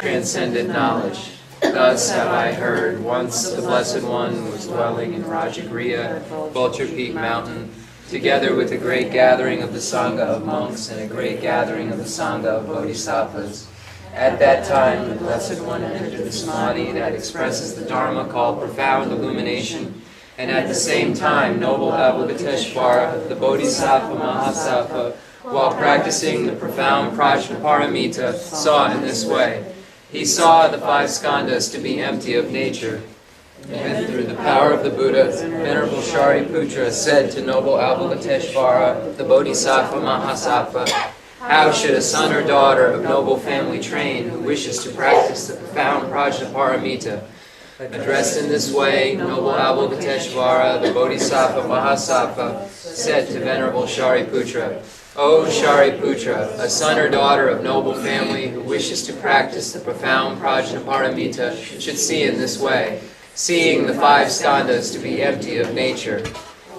transcendent knowledge. Thus have I heard, once the Blessed One was dwelling in Rajagriha, Vulture Peak Mountain, together with a great gathering of the Sangha of monks and a great gathering of the Sangha of bodhisattvas. At that time, the Blessed One entered the samadhi that expresses the Dharma called profound illumination, and at the same time, noble Avalokiteshvara, the Bodhisattva Mahasattva, while practicing the profound Prajnaparamita, saw in this way. He saw the five skandhas to be empty of nature. And through the power of the Buddha, Venerable Shariputra said to noble Avalokiteshvara, the Bodhisattva Mahasattva, how should a son or daughter of noble family train who wishes to practice the profound Prajnaparamita? Addressed in this way, noble Avalokiteshvara, the Bodhisattva Mahasattva, said to Venerable Shariputra, O Shariputra, a son or daughter of noble family who wishes to practice the profound Prajnaparamita should see in this way, seeing the five skandhas to be empty of nature.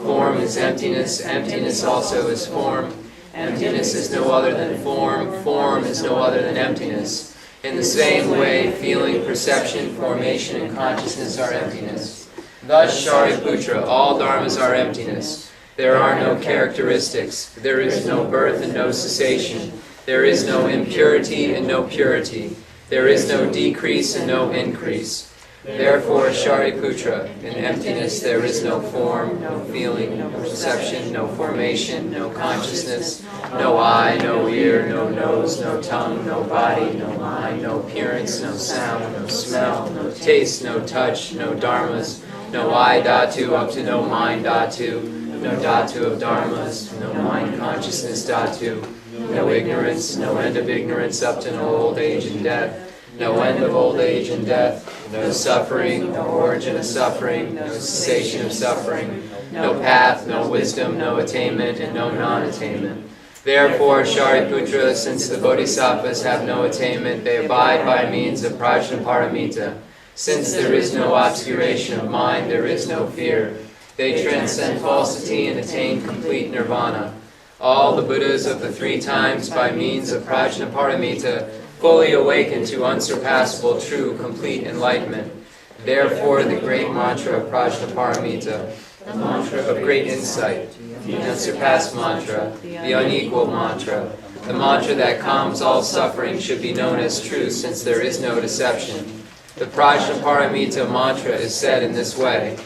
Form is emptiness, emptiness also is form. Emptiness is no other than form, form is no other than emptiness. In the same way, feeling, perception, formation, and consciousness are emptiness. Thus, Shariputra, all dharmas are emptiness. There are no characteristics. There is no birth and no cessation. There is no impurity and no purity. There is no decrease and no increase. Therefore, Shariputra, in emptiness there is no form, no feeling, no perception, no formation, no consciousness, no eye, no ear, no nose, no tongue, no body, no mind, no appearance, no sound, no smell, no taste, no touch, no dharmas, no eye dhatu up to no mind dhatu, no dhatu of dharmas, no mind consciousness dhatu, no ignorance, no end of ignorance up to no old age and death, no end of old age and death, no suffering, no origin of suffering, no cessation of suffering, no path, no wisdom, no attainment, and no non-attainment. Therefore, Shariputra, since the Bodhisattvas have no attainment, they abide by means of Prajnaparamita. Since there is no obscuration of mind, there is no fear. They transcend falsity and attain complete nirvana. All the Buddhas of the three times, by means of Prajnaparamita, fully awakened to unsurpassable, true, complete enlightenment. Therefore, the great mantra of Prajnaparamita, the mantra of great insight, the unsurpassed mantra, the unequal mantra, the mantra that calms all suffering should be known as true, since there is no deception. The Prajnaparamita mantra is said in this way: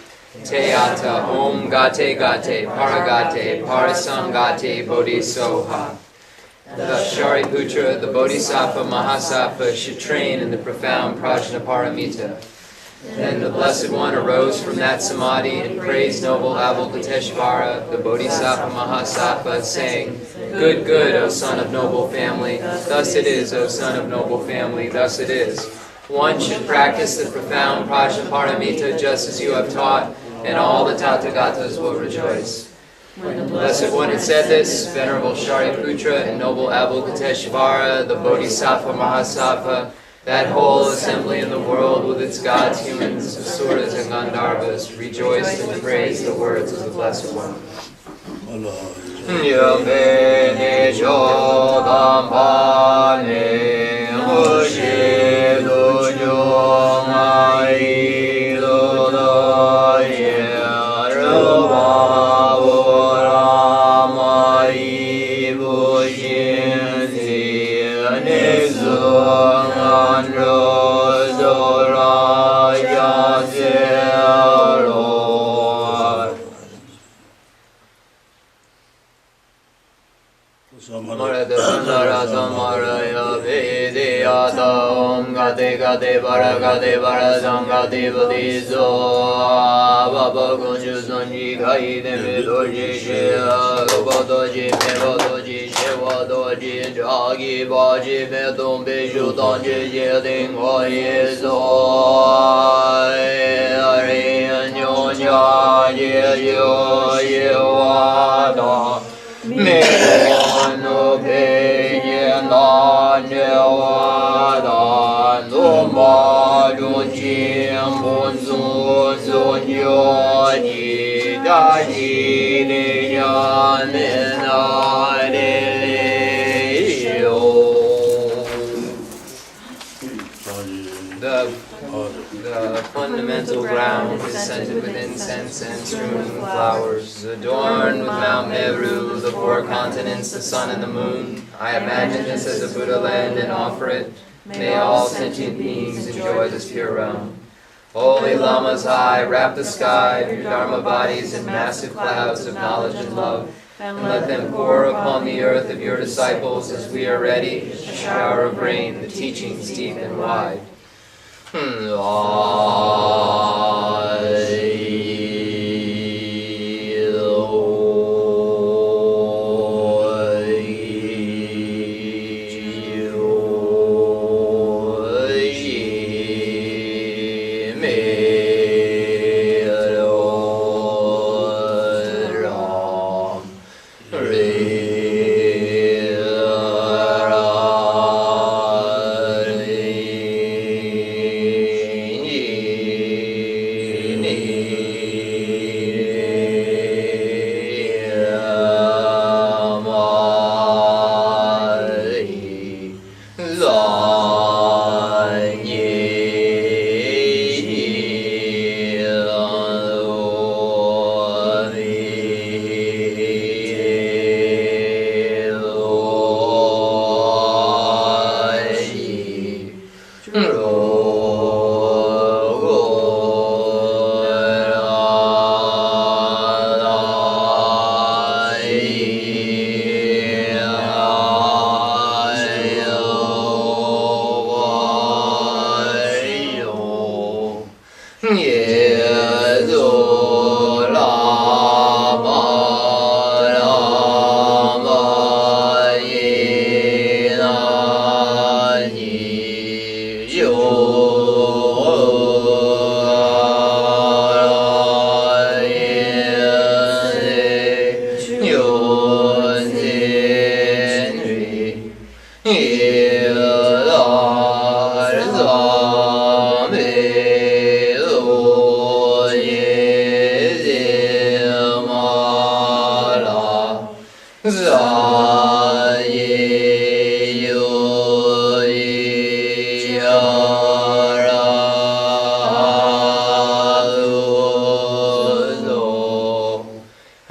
Teata Om Gate Gate Paragate Parasangate Bodhisoha. Thus, Shariputra, the Bodhisattva Mahasattva, should train in the profound Prajnaparamita. Then the Blessed One arose from that samadhi and praised noble Avalokiteshvara, the Bodhisattva Mahasattva, saying, Good, good, O son of noble family, thus it is, O son of noble family, thus it is. One should practice the profound Prajnaparamita just as you have taught, and all the Tathagatas will rejoice. When the Blessed One had said this, Venerable Shariputra and noble Avalokiteshvara, the Bodhisattva Mahasattva, that whole assembly in the world with its gods, humans, asuras, and Gandharvas, rejoiced and praised the words of the Blessed One. Gate Baragate Barazangate Buddhizo Babagunju Sanji Kai Demidoji Shia Godoji Mevodoji Shewadoji Jagi Baji Medum Bishu Donji Yeding Hoyezo Arian Yonya Yeyo Yewada Meno Peyen Yewada Ma Jun Jim Bun Zun Zun Yo Ji Da Ji Li Yan Min A Li Li Yo incense and strewn with flowers, adorned with Mount Meru, the 4 continents, the sun and the moon. I imagine this as a Buddha land and offer it. May all sentient beings enjoy this pure realm. Holy Lamas high, wrap the sky of your Dharma bodies in massive clouds of knowledge and love, and let them pour upon the earth of your disciples as we are ready, a shower of rain, the teachings deep and wide.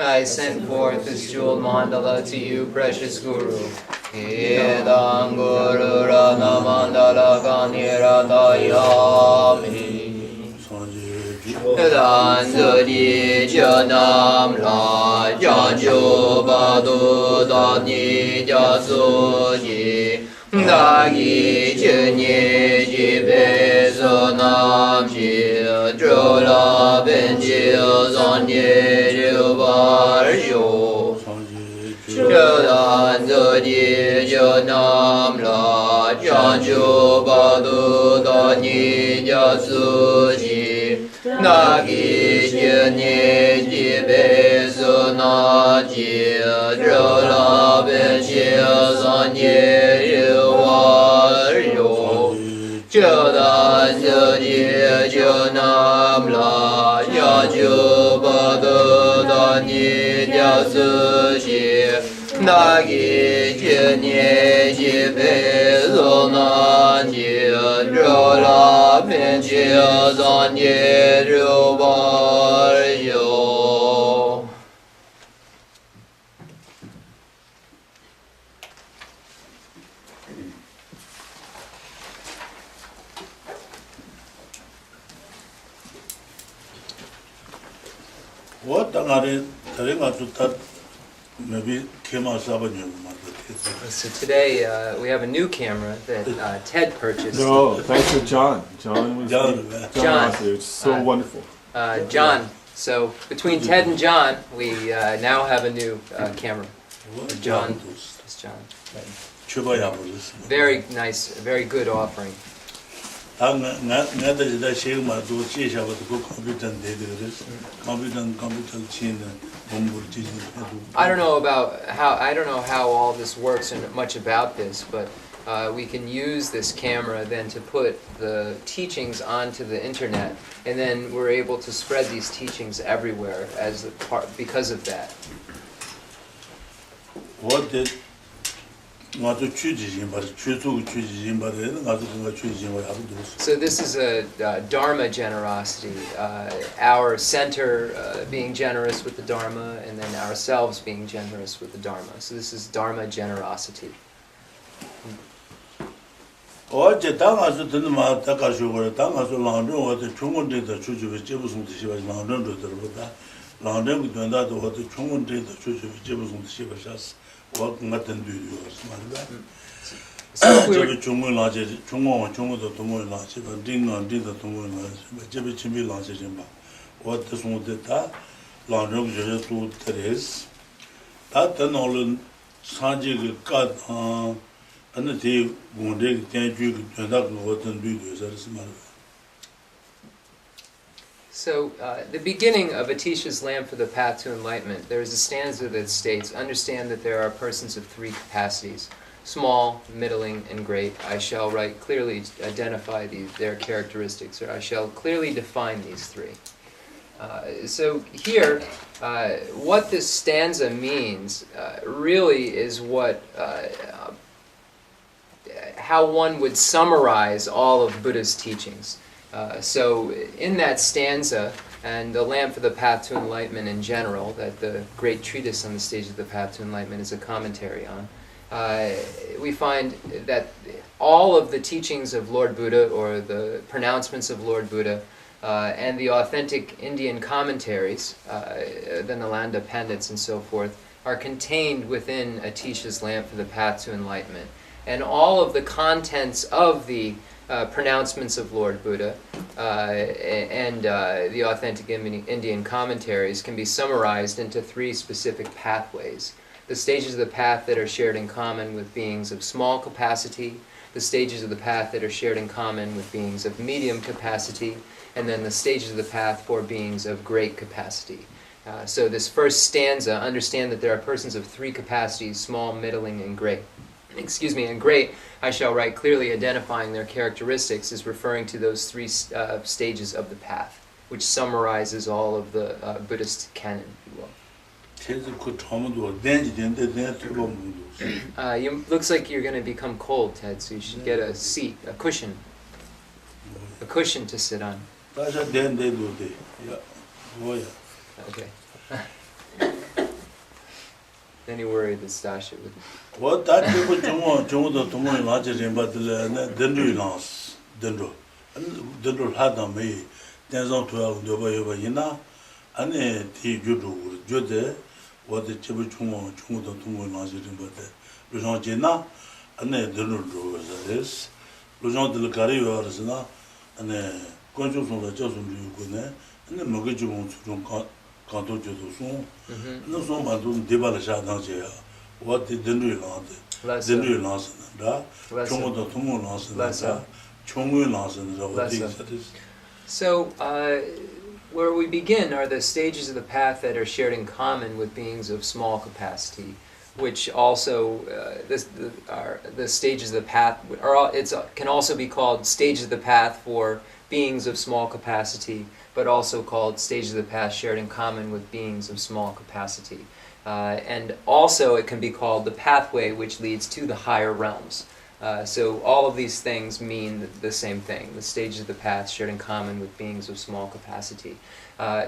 I send forth this jeweled mandala to you, precious Guru. Idam Guru Rana Mandala Ganira Dayami. Danjari Janam La Janjo Badu Dani Jasuji. Dagi Jenye Jibe Sonam Ji Jola Benji Zonye Jubarjo Jodan Zodi Jonam La Janjo Badu Dani Jasuji Dagi Jenye Jibe Sonam Ji Jola Benji Zonye Jodan Jodi Jonam La Yaju Badu Dani Jasuji Nagi Jenye Jibe Zonan Ji Jola Benji Zonye Rubaryo. What are maybe came out So today we have a new camera that Ted purchased. No, thanks to John. John John. it's so wonderful. John. So between Ted and John, we now have a new camera. John. It's John. Very nice, very good offering. I don't know how all this works and much about this, but we can use this camera then to put the teachings onto the internet, and then we're able to spread these teachings everywhere as the part because of that. What did 아주 취지진 바 취수 취지진 바에는 아주 그 취지진 바 하고 So this is a Dharma generosity, our center being generous with the Dharma, and then ourselves being generous with the Dharma. So this is Dharma generosity. 어제 당아서 듣는 말 다가시고 당아서 랑정 어디 총원대도 주주에 제부송도 시바 랑정도 들어보다 랑정도 된다도 어디 총원대도 주주에 제부송도 시바 샤스 와 같은 뒤로 말이야. 저기 중문 라제 중원 중원도 동원 라제 딩은 딩도 동원 라제 제비 침비 라제 좀 봐. 어디 송도다 랑정 저저 트레스 다 떠나는 사지가 까 So, the beginning of Atisha's Lamp for the Path to Enlightenment, there is a stanza that states, understand that there are persons of three capacities, small, middling, and great. I shall clearly identify their characteristics, or I shall clearly define these three. So here, what this stanza means really is how one would summarize all of Buddha's teachings. So in that stanza, and the Lamp for the Path to Enlightenment in general, that the great treatise on the stage of the Path to Enlightenment is a commentary on, we find that all of the teachings of Lord Buddha, or the pronouncements of Lord Buddha, and the authentic Indian commentaries, the Nalanda Pandits and so forth, are contained within Atisha's Lamp for the Path to Enlightenment. And all of the contents of the pronouncements of Lord Buddha and the authentic Indian commentaries can be summarized into three specific pathways. The stages of the path that are shared in common with beings of small capacity, the stages of the path that are shared in common with beings of medium capacity, and then the stages of the path for beings of great capacity. So this first stanza, understand that there are persons of three capacities, small, middling, and great. And great, I shall write clearly identifying their characteristics, is referring to those three stages of the path, which summarizes all of the Buddhist canon, if you will. Looks like you're going to become cold, Ted, so you should get a seat, a cushion to sit on. Okay. Then you worry that Stasha would... What that people Jumbo Tomo larger in Dendru Lance, Dendru had on me, dance on 12 Yina, and a tea Judu, Jude, what the Chibuchumo, Jumbo Tomo larger in Lujan Jena, and a Dendru is Lujan de la Carrier, and a conjure from the Johnson Lugune, and the Mogajum Canto Judu, no so much Debala Shadan. What did Dendru Lance? Dendru Lance, Chomo Tomo Lance, Chomu Lance, So, where we begin are the stages of the path that are shared in common with beings of small capacity, which also, the stages of the path, can also be called stages of the path for beings of small capacity, but also called stages of the path shared in common with beings of small capacity. And also it can be called the pathway which leads to the higher realms. So all of these things mean the same thing, the stages of the path shared in common with beings of small capacity.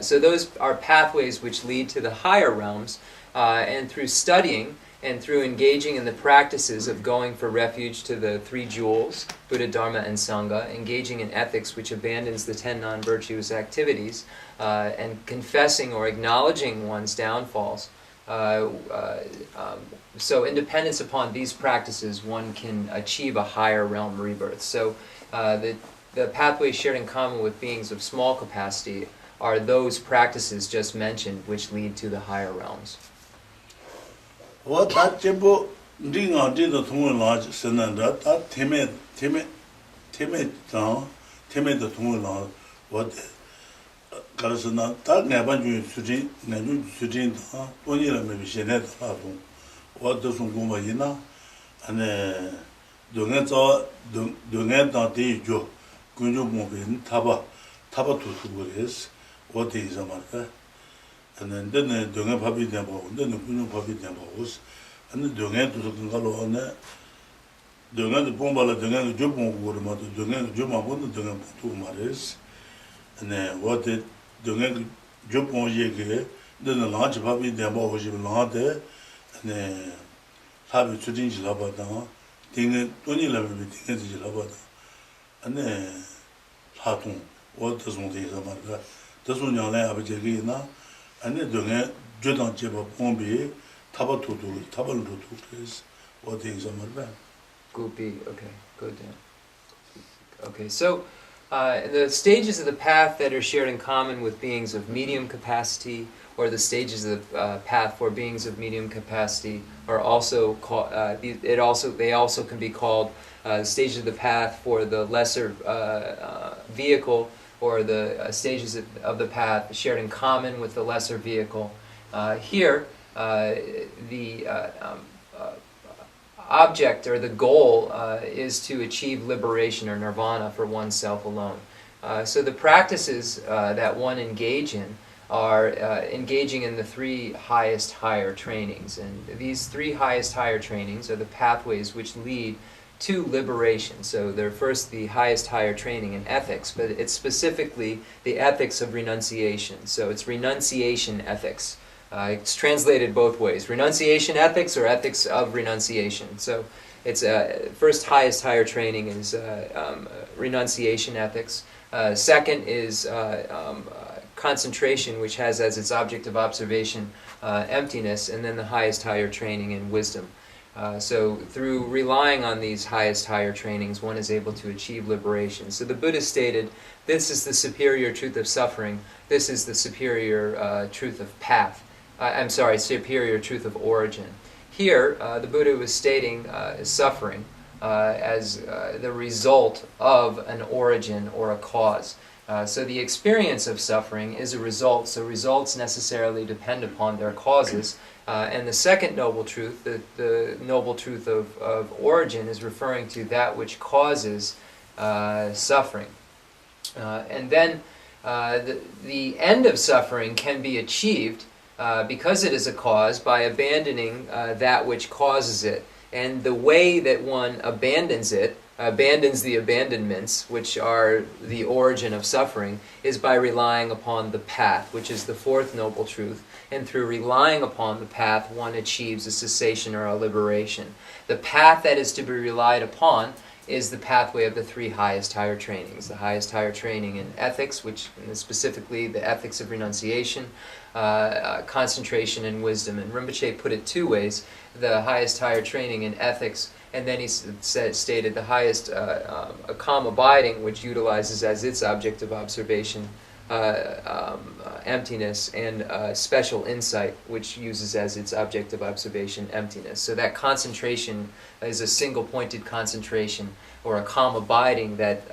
So those are pathways which lead to the higher realms, and through studying and through engaging in the practices of going for refuge to the three jewels, Buddha, Dharma, and Sangha, engaging in ethics which abandons the 10 non-virtuous activities, and confessing or acknowledging one's downfalls. So in dependence upon these practices, one can achieve a higher realm rebirth. So the pathways shared in common with beings of small capacity are those practices just mentioned which lead to the higher realms. What that Jimbo ding on did the Tomo large Senanda, that timid down, timid the Tomo large, what Karasana, that never you Sujin, 20 years maybe she net what does Guma Yina, and doing it on the Joe, Gunju Movin, Taba to is what is a matter. And then doing a puppy temple, then the Gunju puppy temple was and the Dungan to the Galo, Dungan the Pombala, Dungan the Jubon, Dungan the Jumabon, the Dungan to Maris, and then what did Dungan Jupon Yeke, then the large puppy, the Abo was even larger, and then have it to Dinge Labada, Ding 2011 things Labada, and then Hatun, what does one thing about that? Does one young lad have a jagina, and then Dungan Judan Jeba Pombi, Tabatutu, Tabalutu, what things are my bad. Goopy, okay, go down. Okay, so the stages of the path that are shared in common with beings of medium capacity, or the stages of the path for beings of medium capacity, are also called. They also can be called stages of the path for the lesser vehicle, or the stages of the path shared in common with the lesser vehicle. Here, the object or the goal is to achieve liberation or nirvana for oneself alone. So the practices that one engage in are engaging in the three highest higher trainings. And these three highest higher trainings are the pathways which lead to liberation. So they're first the highest higher training in ethics, but it's specifically the ethics of renunciation. So it's renunciation ethics. It's translated both ways: renunciation ethics or ethics of renunciation. So it's first highest higher training is renunciation ethics. Second is concentration, which has as its object of observation emptiness, and then the highest higher training in wisdom. So through relying on these highest higher trainings, one is able to achieve liberation. So the Buddha stated, this is the superior truth of suffering, this is the superior truth of path. Superior truth of origin. Here, the Buddha was stating suffering as the result of an origin or a cause. So the experience of suffering is a result, so results necessarily depend upon their causes. And the second noble truth, the noble truth of origin, is referring to that which causes suffering. And then the end of suffering can be achieved because it is a cause by abandoning that which causes it. And the way that one abandons it, abandons the abandonments, which are the origin of suffering, is by relying upon the path, which is the fourth noble truth. And through relying upon the path, one achieves a cessation or a liberation. The path that is to be relied upon is the pathway of the three highest higher trainings. The highest higher training in ethics, which specifically the ethics of renunciation, concentration, and wisdom. And Rinpoche put it two ways: the highest higher training in ethics, and then he stated the highest calm abiding, which utilizes as its object of observation emptiness, and special insight, which uses as its object of observation emptiness. So that concentration is a single-pointed concentration, or a calm abiding that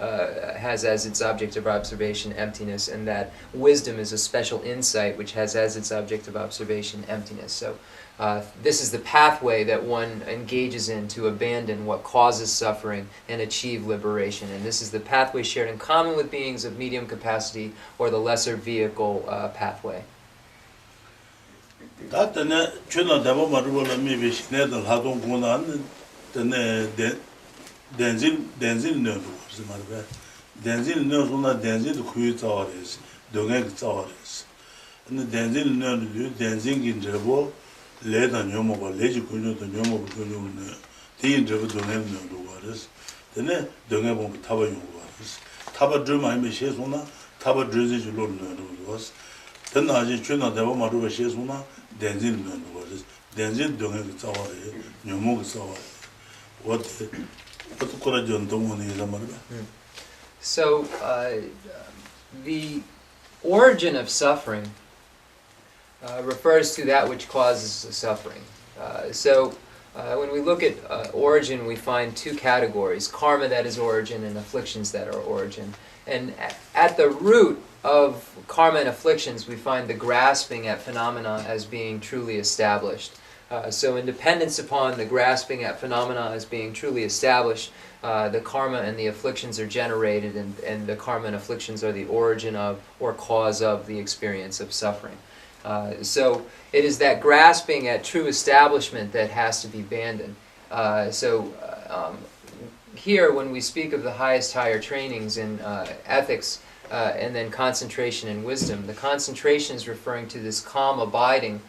has as its object of observation emptiness, and that wisdom is a special insight which has as its object of observation emptiness. So this is the pathway that one engages in to abandon what causes suffering and achieve liberation. And this is the pathway shared in common with beings of medium capacity, or the lesser vehicle pathway. Leda nyomo leji kunyo to nyomo kunyo ne tin drebe donen no waris tene donge bon taba yo waris taba drema me shesuna taba dreze julo no was ten aje chuna deba maru be shesuna denzin no waris denzin donge tsaware nyomo tsaware what kora jon to moni zamarba. So the origin of suffering refers to that which causes the suffering. When we look at origin, we find two categories: karma, that is origin, and afflictions, that are origin. And at the root of karma and afflictions, we find the grasping at phenomena as being truly established. So in dependence upon the grasping at phenomena as being truly established, the karma and the afflictions are generated, and the karma and afflictions are the origin of, or cause of, the experience of suffering. So it is that grasping at true establishment that has to be abandoned. Here, when we speak of the highest higher trainings in ethics and then concentration and wisdom, the concentration is referring to this calm abiding,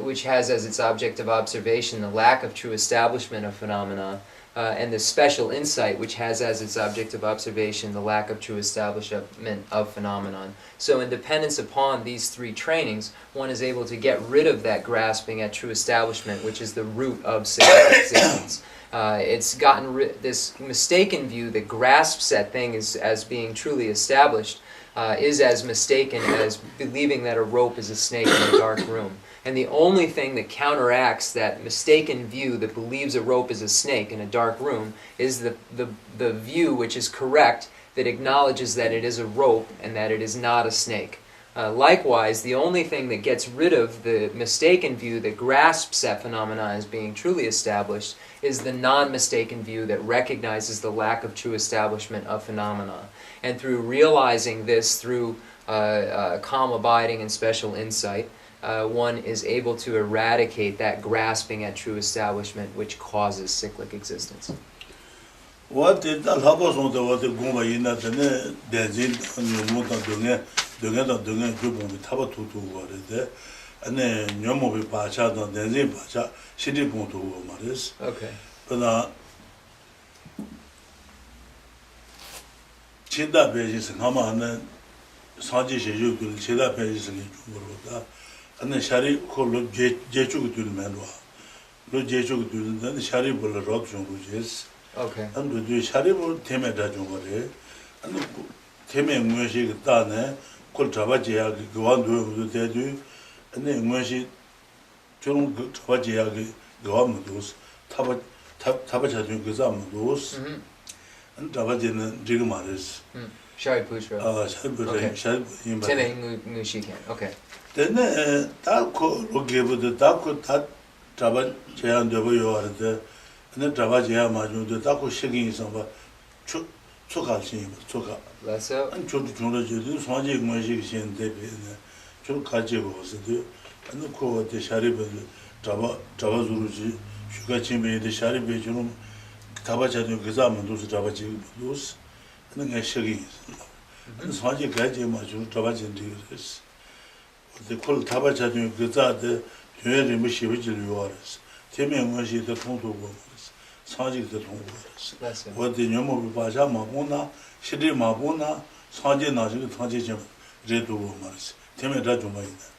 which has as its object of observation the lack of true establishment of phenomena, and the special insight, which has as its object of observation the lack of true establishment of phenomenon. So in dependence upon these three trainings, one is able to get rid of that grasping at true establishment, which is the root of cyclic existence. It's gotten this mistaken view that grasps at things as being truly established is as mistaken as believing that a rope is a snake in a dark room. And the only thing that counteracts that mistaken view that believes a rope is a snake in a dark room is the view which is correct, that acknowledges that it is a rope and that it is not a snake. Likewise, the only thing that gets rid of the mistaken view that grasps at phenomena as being truly established is the non-mistaken view that recognizes the lack of true establishment of phenomena. And through realizing this, through calm abiding and special insight, one is able to eradicate that grasping at true establishment which causes cyclic existence. What did the Labos on the Goma in that Tenzin and Dunga Jubon with Tabatu what is there, and then Yomo Pacha, Tenzin Pacha, Shidi Ponto Maris. Okay. But Chinda pages and Hama and then Sanji Sheju, Chida pages and Jubota. And then Shari called Jechu to the Manwa. No Jechu to the Shari will rock some which Okay. and to do Shari will Teme Dajumare, and the Teme Mushi Dane, called Travajia, go on to the Tedu, and then Mushi Churung Travajia, go on those, Tabacha Gazam and Travajin Jigamaris. Shariputra. Shari Teme Mushikan. Okay. Then that gave the Daku Tat Traba Jayan W. And then Traba Jaya Maju, the Daku shaking some Chuka, Less so? and Chutu, Swaji Magic Shin Debi, Chukaji was the and the co the Sharib, Traba Zuruji, Shukachimi, the Sharib, Tabacha Gazam, those Trabaji, those, and then shaking. And Swaji Gaji Maju, Trabajin Digris. The call Tabacha Gaza, the Jury Mishi Wars, Timmy Mashi the Tonto Wars, Sanji the Tonto. What the Yomo Baja Mabuna, Shidi Mabuna, Sanji Nazi, Tanji Redu Womers, Timmy Rajumaina.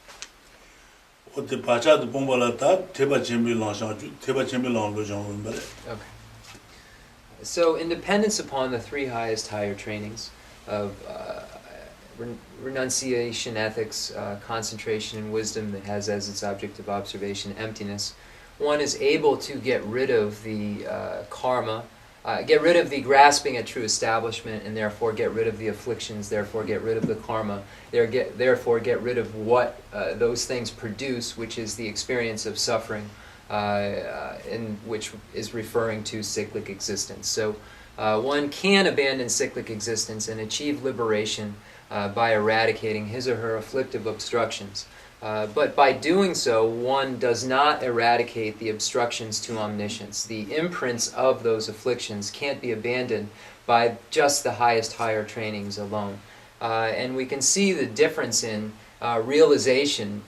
What the Pacha the Bombala, Teba Jimmy Lange, Teba Jimmy Lange. Okay. So, in dependence upon the three highest higher trainings of renunciation, ethics, concentration, and wisdom that has as its object of observation emptiness, one is able to get rid of the karma, get rid of the grasping at true establishment, and therefore get rid of the afflictions, therefore get rid of the karma, therefore get rid of what those things produce, which is the experience of suffering, in which is referring to cyclic existence. So one can abandon cyclic existence and achieve liberation by eradicating his or her afflictive obstructions. But by doing so, one does not eradicate the obstructions to omniscience. The imprints of those afflictions can't be abandoned by just the highest higher trainings alone. And we can see the difference in realization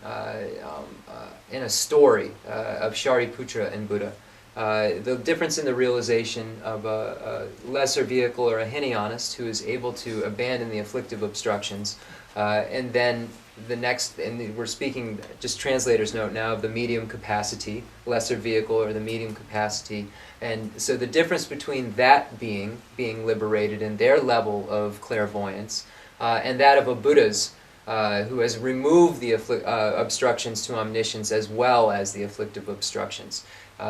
in a story of Shariputra and Buddha. The difference in the realization of a lesser vehicle or a Hinayyanist who is able to abandon the afflictive obstructions, and then the next, and we're speaking, just translator's note now, of the medium capacity, lesser vehicle or the medium capacity, and so the difference between that being liberated in their level of clairvoyance, and that of a Buddha's who has removed the obstructions to omniscience as well as the afflictive obstructions.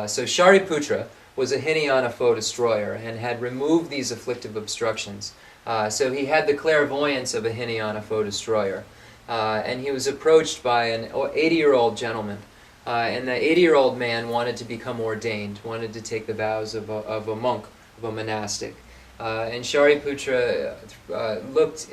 So Shariputra was a Hinayana foe destroyer and had removed these afflictive obstructions. So he had the clairvoyance of a Hinayana foe destroyer. And he was approached by an 80-year-old gentleman. And the 80-year-old man wanted to become ordained, wanted to take the vows of a monk, of a monastic. And Shariputra looked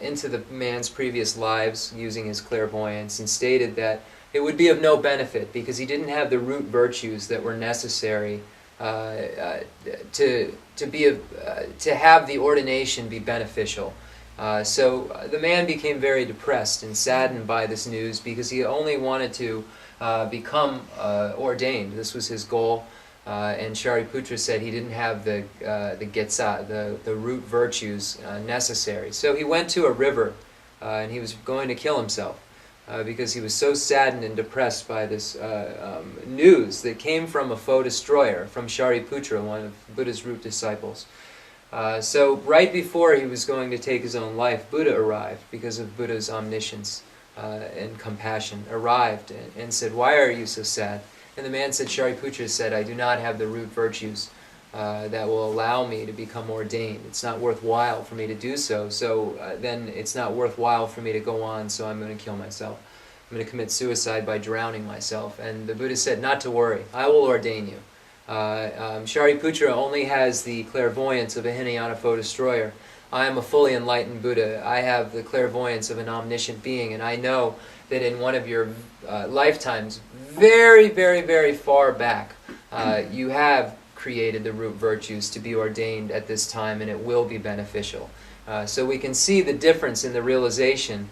into the man's previous lives using his clairvoyance and stated that it would be of no benefit because he didn't have the root virtues that were necessary to have the ordination be beneficial. So the man became very depressed and saddened by this news because he only wanted to become ordained. This was his goal. And Shariputra said he didn't have the getsa, the root virtues necessary. So he went to a river and he was going to kill himself because he was so saddened and depressed by this news that came from a foe destroyer, from Shariputra, one of Buddha's root disciples. So right before he was going to take his own life, Buddha arrived because of Buddha's omniscience and compassion, arrived and said, "Why are you so sad?" And the man said, Shariputra said, "I do not have the root virtues that will allow me to become ordained. It's not worthwhile for me to do so. So then it's not worthwhile for me to go on, so I'm going to kill myself. I'm going to commit suicide by drowning myself." And the Buddha said, "Not to worry, I will ordain you." Shariputra only has the clairvoyance of a Hinayana foe destroyer. I am a fully enlightened Buddha. I have the clairvoyance of an omniscient being, and I know that in one of your lifetimes, very, very, very far back, you have created the root virtues to be ordained at this time, and it will be beneficial. So we can see the difference in the realization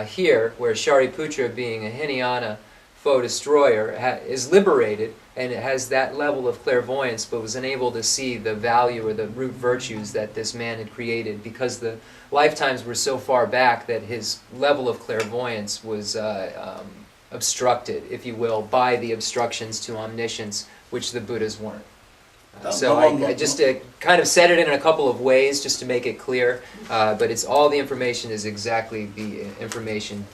here, where Shariputra, being a Hinayana foe destroyer, is liberated, and it has that level of clairvoyance, but was unable to see the value or the root virtues that this man had created because the lifetimes were so far back that his level of clairvoyance was obstructed, if you will, by the obstructions to omniscience, which the Buddhas weren't. So I just kind of said it in a couple of ways just to make it clear, but it's all the information is exactly the information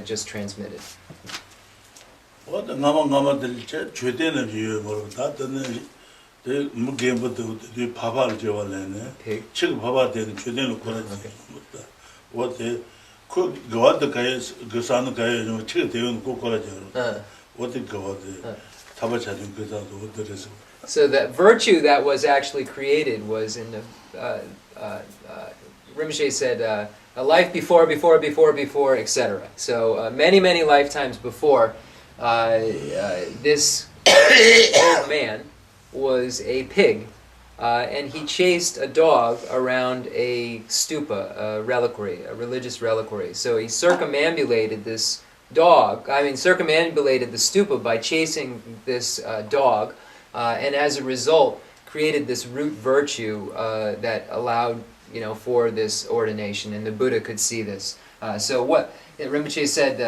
just transmitted. What the Nama del Chudin view, that the Mugambo, the Papa Jovalene, Chick Papa did Chudin. What the cook go out the guys, Gusano guy, Chick Deon Cocola, what the go the Tabachat Gusano, the rest. So that virtue that was actually created was in the, Rinpoche said, a life before, etc. So many, many lifetimes before, this old man was a pig, and he chased a dog around a stupa, a reliquary, a religious reliquary. So he circumambulated this circumambulated the stupa by chasing this dog, and as a result created this root virtue that allowed, for this ordination, and the Buddha could see this. So what Rinpoche said,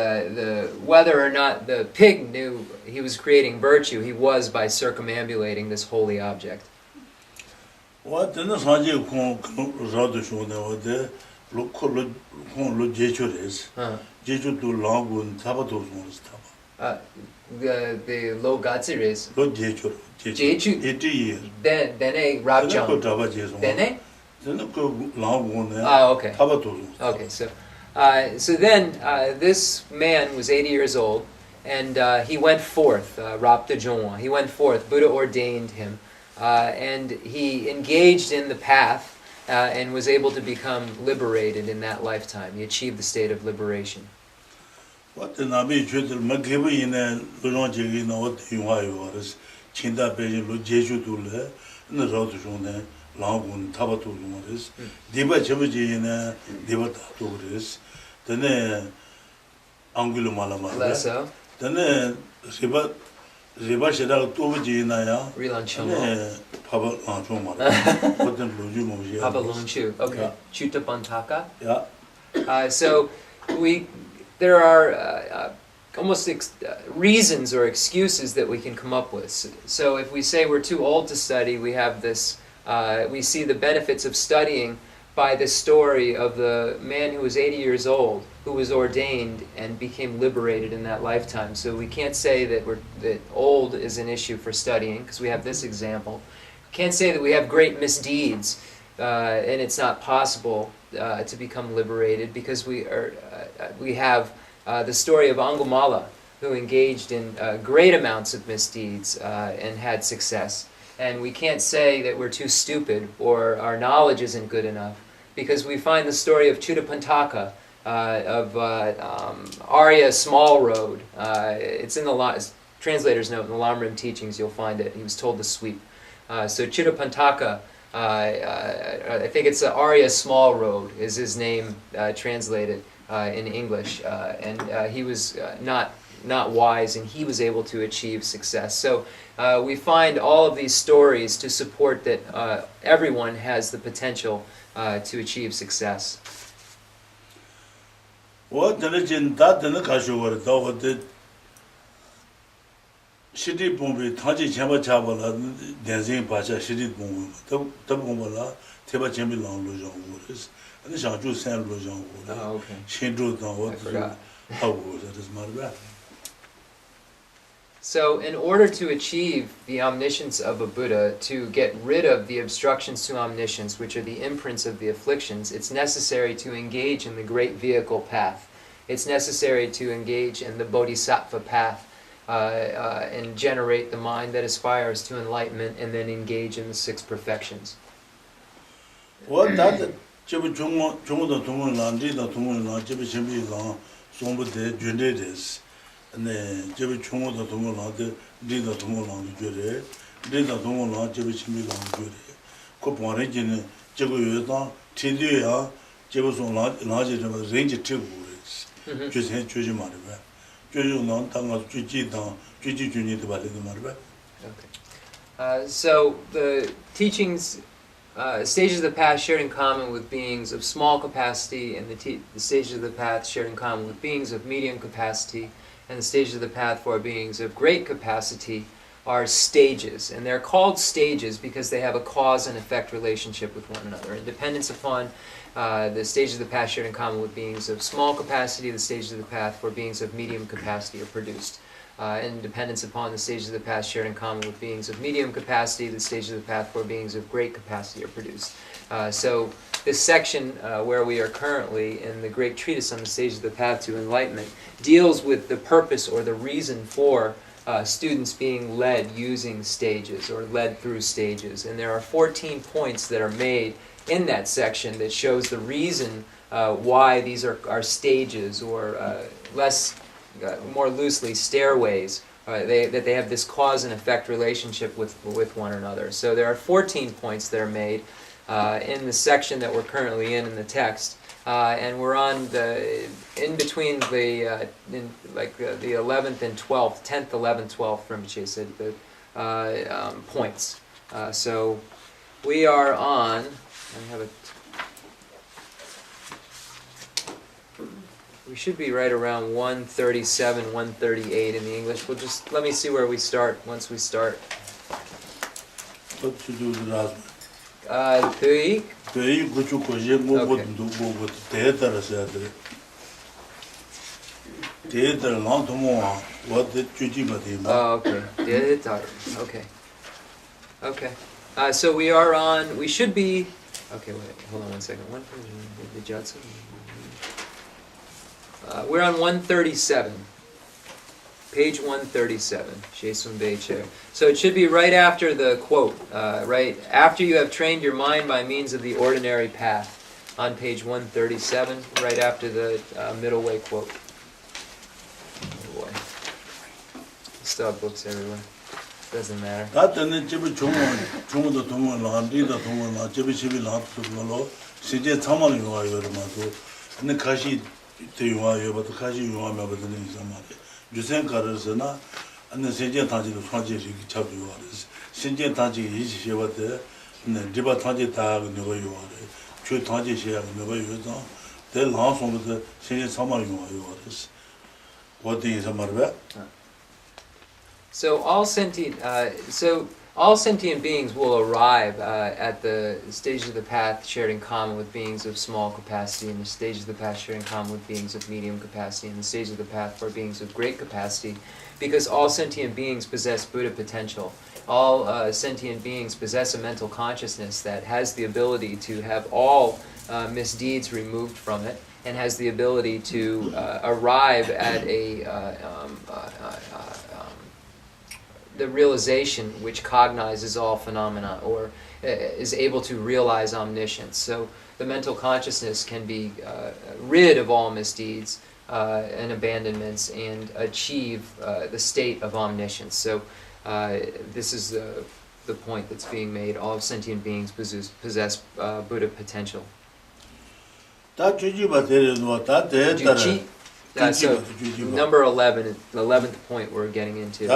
whether or not the pig knew he was creating virtue, he was by circumambulating this holy object. What the Nasaji Radusho, the local Jechuris, Jeju to Longun, Tabatos, The low Gatsiris. Lord Jechu, Jechu. 80 years. Then a Rabjam. Then okay. Okay, so then this man was 80 years old, and he went forth, Rapta Jongwa. He went forth, Buddha ordained him, and he engaged in the path and was able to become liberated in that lifetime. He achieved the state of liberation. What the Nabi Chudel Magibi in a Lulonji in what you was, Chinda Beijing, Jeju Dule, and the road to Shone, Langun, Tabatu Lumaris, Diba Chabaji in a Dibata Turis, then Angulo Malama, then Riba Shedal Tubaji in Aya, Rilanchon, Papa Lanchoma, what then Lujumo, Papa Lunchu, okay, Chuta Bantaka. Yeah. So there are almost reasons or excuses that we can come up with. So if we say we're too old to study, we have this, we see the benefits of studying by the story of the man who was 80 years old, who was ordained and became liberated in that lifetime. So we can't say that old is an issue for studying, because we have this example. We can't say that we have great misdeeds, and it's not possible to become liberated, because we have the story of Angulimala, who engaged in great amounts of misdeeds and had success. And we can't say that we're too stupid or our knowledge isn't good enough, because we find the story of Chuddapantaka, of Arya Small Road. It's in the translator's note in the Lamrim teachings, you'll find it. He was told to sweep. So Chuddapantaka, I think it's Arya Small Road is his name translated in English. And he was not wise, and he was able to achieve success. So we find all of these stories to support that everyone has the potential to achieve success. What the cashew were though the city bomb, Taji Chamber Chabala, dancing Pacha, city bomb, Tabumala, Teba Chamber Long Lujan Waters, and the Shanju San Lujan Water. Oh, okay. Shindu Don, what how was that is my bad. So in order to achieve the omniscience of a Buddha, to get rid of the obstructions to omniscience, which are the imprints of the afflictions, it's necessary to engage in the great vehicle path. It's necessary to engage in the bodhisattva path and generate the mind that aspires to enlightenment, and then engage in the 6 perfections. What that Chibu Tungun Landi, the Tungun Land, Chibi Chimbi Long, Sombo de Jundes. And then Jebby Chungo the Tungola, did the Tungola, Jure, did the Tungola, Jebby Chimilan, Jure, Copanagin, Jebu, Tindia, Jebuson large range of 2 words. Just had Juju Marva. Juju non Tanga, Juji down, Juji Juni to Valley the Marva. Okay. So the teachings, stages of the path shared in common with beings of small capacity, and the stages of the path shared in common with beings of medium capacity, and the stages of the path for beings of great capacity are stages. And they're called stages because they have a cause and effect relationship with one another. In dependence upon the stages of the path shared in common with beings of small capacity, the stages of the path for beings of medium capacity are produced. In dependence upon the stages of the path shared in common with beings of medium capacity, the stages of the path for beings of great capacity are produced. So this section where we are currently in the great treatise on the stages of the path to enlightenment deals with the purpose or the reason for students being led using stages or led through stages. And there are 14 points that are made in that section that shows the reason why these are stages, or more loosely, stairways, that they have this cause and effect relationship with one another. So there are 14 points that are made in the section that we're currently in the text, and we're on in between the 11th and 12th, 10th, 11th, 12th, Rinpoche said, the points. So we are on. I have a. We should be right around 137, 138 in the English. We'll just let me see where we start once we start. What to do with the Tui. Tui, go to Koje, go theater, said theater, long to more. What the Juji. Oh, okay. Theater. Okay. Okay. So we are on. We should be. Okay, wait. Hold on one second. The Judson. We're on 137, page 137, Jesun Beiche. So it should be right after the quote, right after you have trained your mind by means of the ordinary path, on page 137, right after the middle way quote. Oh boy. Still have books everywhere. Doesn't matter. but Kashi Jusen Karasana and the Sentient Tanji of Tanji Chabu, Sentient Tanji is Shevate, and then Diba Tanji Tag, never you are, Chu Tanji Share, never you know, then Lance on the Sentient Summer you are. What thing is a marvel? So all sentient beings will arrive at the stages of the path shared in common with beings of small capacity, and the stages of the path shared in common with beings of medium capacity, and the stages of the path for beings of great capacity, because all sentient beings possess Buddha potential. All sentient beings possess a mental consciousness that has the ability to have all misdeeds removed from it, and has the ability to arrive at a the realization which cognizes all phenomena, or is able to realize omniscience. So the mental consciousness can be rid of all misdeeds and abandonments and achieve the state of omniscience. So this is the point that's being made. All sentient beings possess Buddha potential. Juchi. So number 11, the 11th point we're getting into.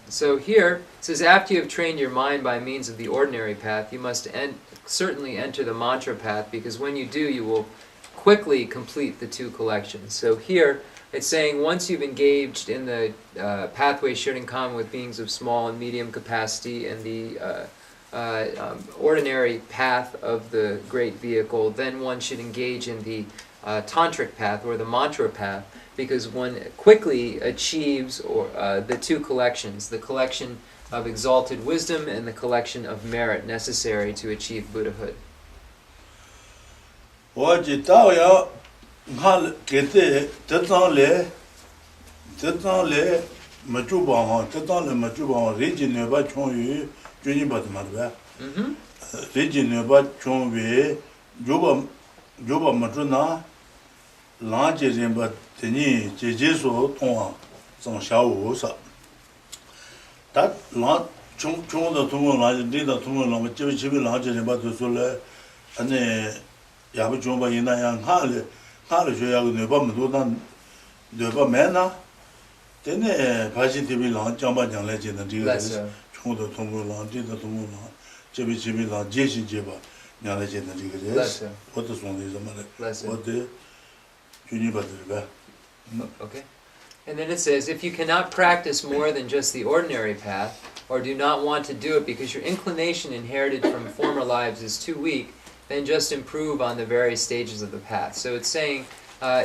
So here it says, after you have trained your mind by means of the ordinary path, you must certainly enter the mantra path, because when you do, you will quickly complete the two collections. So here it's saying once you've engaged in the pathway sharing common with beings of small and medium capacity and the ordinary path of the great vehicle, then one should engage in the tantric path or the mantra path, because one quickly achieves the two collections, the collection of exalted wisdom and the collection of merit necessary to achieve Buddhahood. Okay. And then it says, if you cannot practice more than just the ordinary path, or do not want to do it because your inclination inherited from former lives is too weak, then just improve on the various stages of the path. So it's saying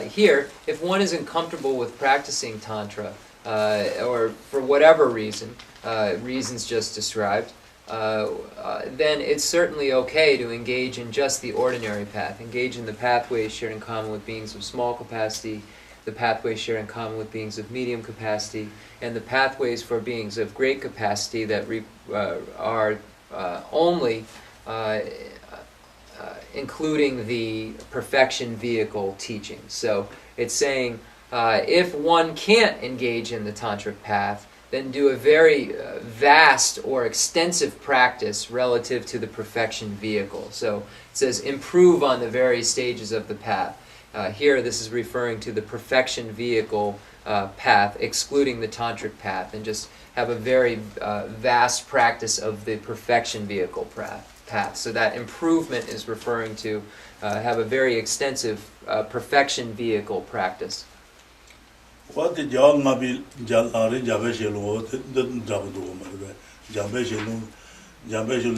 here, if one isn't comfortable with practicing Tantra, or for whatever reason, reasons just described, then it's certainly okay to engage in just the ordinary path. Engage in the pathways shared in common with beings of small capacity, the pathways shared in common with beings of medium capacity, and the pathways for beings of great capacity that are only including the perfection vehicle teaching. So it's saying if one can't engage in the tantric path, then do a very vast or extensive practice relative to the perfection vehicle. So it says improve on the various stages of the path. Here this is referring to the perfection vehicle path, excluding the tantric path, and just have a very vast practice of the perfection vehicle path. So that improvement is referring to have a very extensive perfection vehicle practice. What did y'all not be Jabeshelo didn't double do Jabeshelo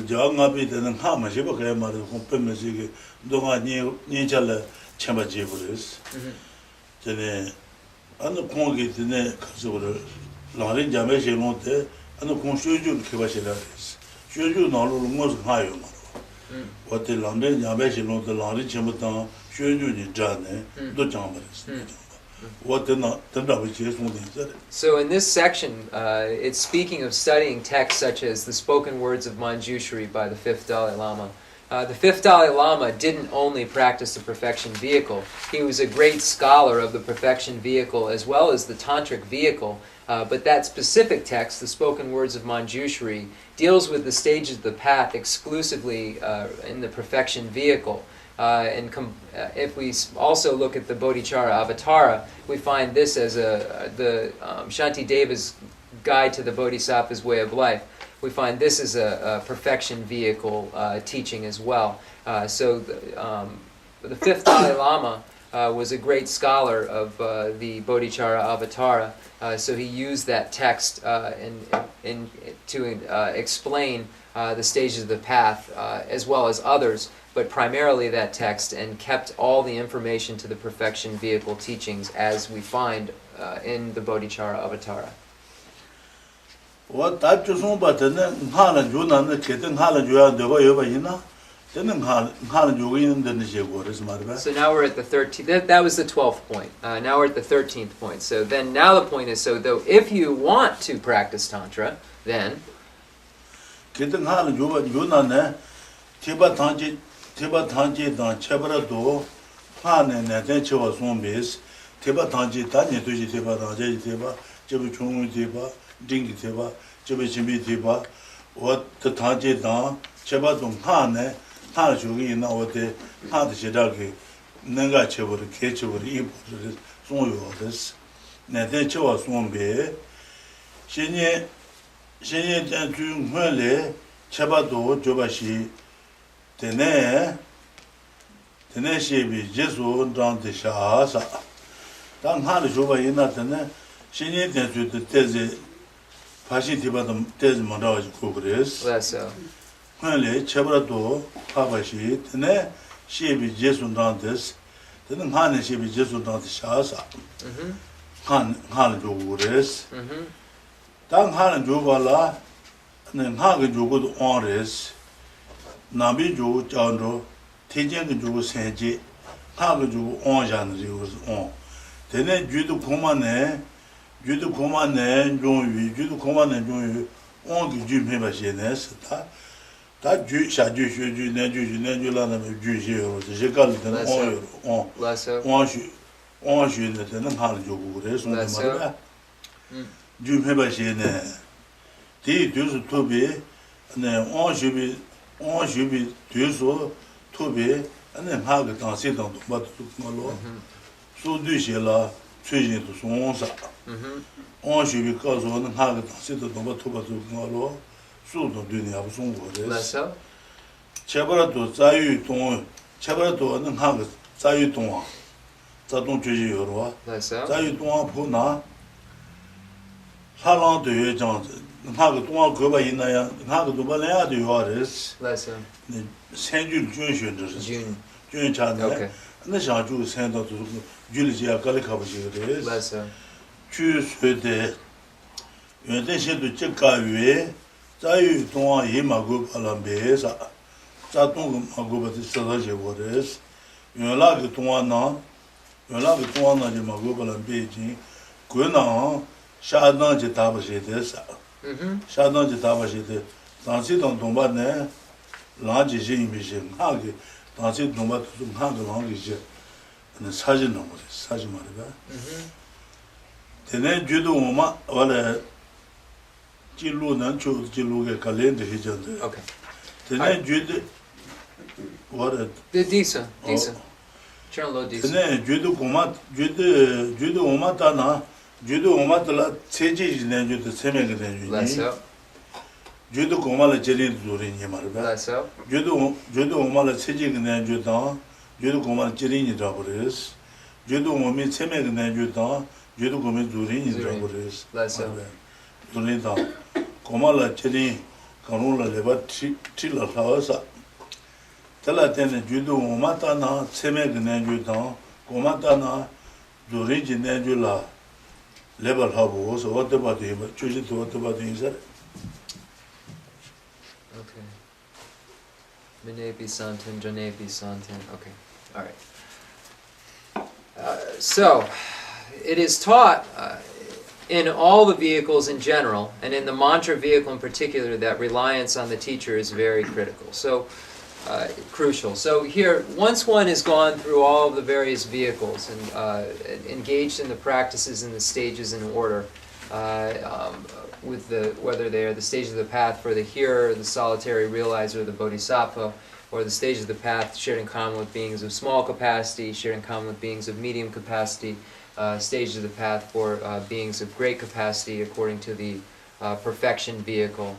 y'all not be the Hama Shiboka Mother who Pemesig don't I Ninjala Chamber Jibulis. Then and the Congi the neck Larin Jabeshelo there and the Consuju Kibashilaris. Shuju no most higher. What the London Jabeshelo the Larin Chamberton, Shuju Jane, the Chambers. So in this section, it's speaking of studying texts such as the spoken words of Manjushri by the 5th Dalai Lama. The 5th Dalai Lama didn't only practice the perfection vehicle. He was a great scholar of the perfection vehicle as well as the tantric vehicle. But that specific text, the spoken words of Manjushri, deals with the stages of the path exclusively in the perfection vehicle. If we also look at the Bodhicharya Avatara, we find this as the Shantideva's guide to the Bodhisattva's way of life. We find this as a perfection vehicle teaching as well. So the fifth Dalai Lama was a great scholar of the Bodhicitta Avatara, so he used that text to explain the stages of the path, as well as others, but primarily that text, and kept all the information to the perfection vehicle teachings as we find in the Bodhicitta Avatara. What that just one but then Harlan Juna the kitten Harlan you are the way over Yina. Then Harlan you in the Nishego is matter. So now we're at the 13th. That was the 12th point. Now we're at the 13th point. So then now the point is, so though if you want to practice Tantra, then Kitten Harlan Juna Tibetan dan Chebra do Han and then Chewa Zombis, Tibetan Tanya to Tibetan Tiba, Jebuchung Tiba, Dingy Tiba, Jebuchimbi Tiba, what the Tanji dan Chebatum Han, Tanjugi in our day, Han Shidaki, Nanga Chewa, Ketchewa, imported Sonyotis, Nathan Chewa Zombi, Shenye Dan Jung Hule, Chebado, Jobashi. Tene shebi Jesu dan de shasa. Dan han juba ina tene shinye den ju de teze fashi Tibetan teze mandaj kugres. Leso. Hale chebra do pabashi tene shebi Jesu dan des. Tene han shebi Jesu dan de shasa. Han jugures. Dan han juba la ne han jugu onres. Nambi ju Chandro, Tijan ju Senji, Hag ju Onjan was on. Then Judu Komane, Jong, Judu Komane, Jong, on Jim Hebachenes, that Ju Shaju, Nejulan, Juju, the Jekal, on you, the Tenan Halju, on the Mother. Jim Hebachene. Tea does to be, and then on should be do so to be, and then have it on sit on but to Malo. So do she la changing to Sonsa. On should be because on have it on sit on but to Malo. So don't do the Abson was. Chabra to Zayu Ton, Chabra to and have Zayu Ton. Zadon Juji or Zayu Ton Puna. How long do you Johnson? Naga Tua Goba in Naga Dubalea do yours. Lesson. Send you June Chan. Okay. And the Shaju sent out to Julia Galikabashi. Lesson. Choose with the intention to check away. Zayu Tua Yimago Palambesa. Zatung Magoba the Sadaji waters. You like it one now. You like it one of the Magoba and Beijing. Guna Shadan Jetabashi. Shadan Jetabashi, Tansi don't know what ne, large mission, Hagi, Tansi don't know what to hang along is and the sergeant number, Sergeant Mariba. Then Judo Oma, or a Jilu Nancho, Jilu Calendar Hijan. Okay. Then Judo, what a decent. Chernlo decent. Then Judo Comat, Judo Omatana. Judo Omatala Teji Nanju the Semegan. Less up. Judo Komala Jelly during Yamarba. Less up. Judo Omala Teji Nanju down, Judo Komal Jelly Drabberies, Judo Momi Semegan Nanju down, Judo Komi during Drabberies. Less up. During down. Komala Jelly, Kanula Leva Tilla Hausa. Tella then Judo Omatana, Semegan Nanju down, Komatana, during Nanjula. Level hub so what about him? Choosing to what about him, sir? Okay. Minebi Santin, Janebi Santin. Okay. All right. So, it is taught in all the vehicles in general, and in the mantra vehicle in particular, that reliance on the teacher is very critical. So, crucial. So here, once one has gone through all of the various vehicles and engaged in the practices and the stages in order, with whether they are the stages of the path for the hearer, the solitary realizer, the bodhisattva, or the stages of the path shared in common with beings of small capacity, shared in common with beings of medium capacity, stages of the path for beings of great capacity according to the perfection vehicle.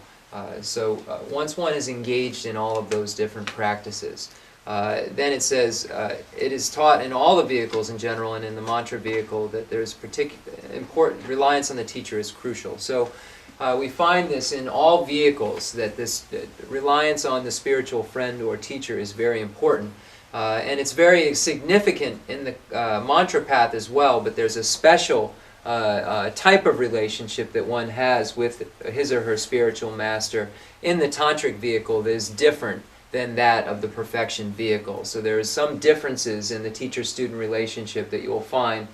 So once one is engaged in all of those different practices, Then it says, it is taught in all the vehicles in general and in the mantra vehicle that there's important reliance on the teacher is crucial. So we find this in all vehicles, that this reliance on the spiritual friend or teacher is very important. And it's very significant in the mantra path as well, but there's a special type of relationship that one has with his or her spiritual master in the tantric vehicle that is different than that of the perfection vehicle. So there is some differences in the teacher-student relationship that you will find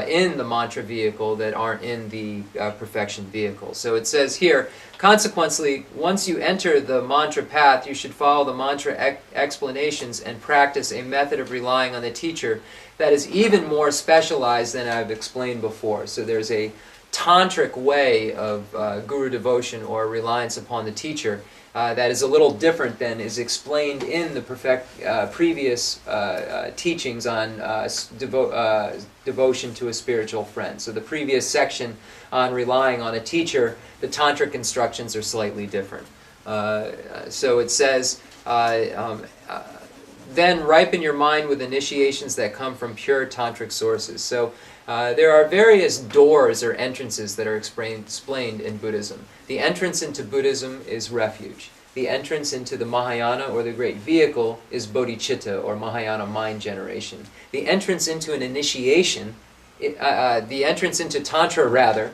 in the mantra vehicle that aren't in the perfection vehicle. So it says here, consequently, once you enter the mantra path, you should follow the mantra explanations and practice a method of relying on the teacher that is even more specialized than I've explained before. So there's a tantric way of guru devotion or reliance upon the teacher that is a little different than is explained in the previous teachings on devotion to a spiritual friend. So the previous section on relying on a teacher, the tantric instructions are slightly different. So it says, then ripen your mind with initiations that come from pure tantric sources. So there are various doors or entrances that are explained in Buddhism. The entrance into Buddhism is refuge. The entrance into the Mahayana, or the great vehicle, is bodhicitta, or Mahayana mind generation. The entrance into an initiation, the entrance into Tantra, rather,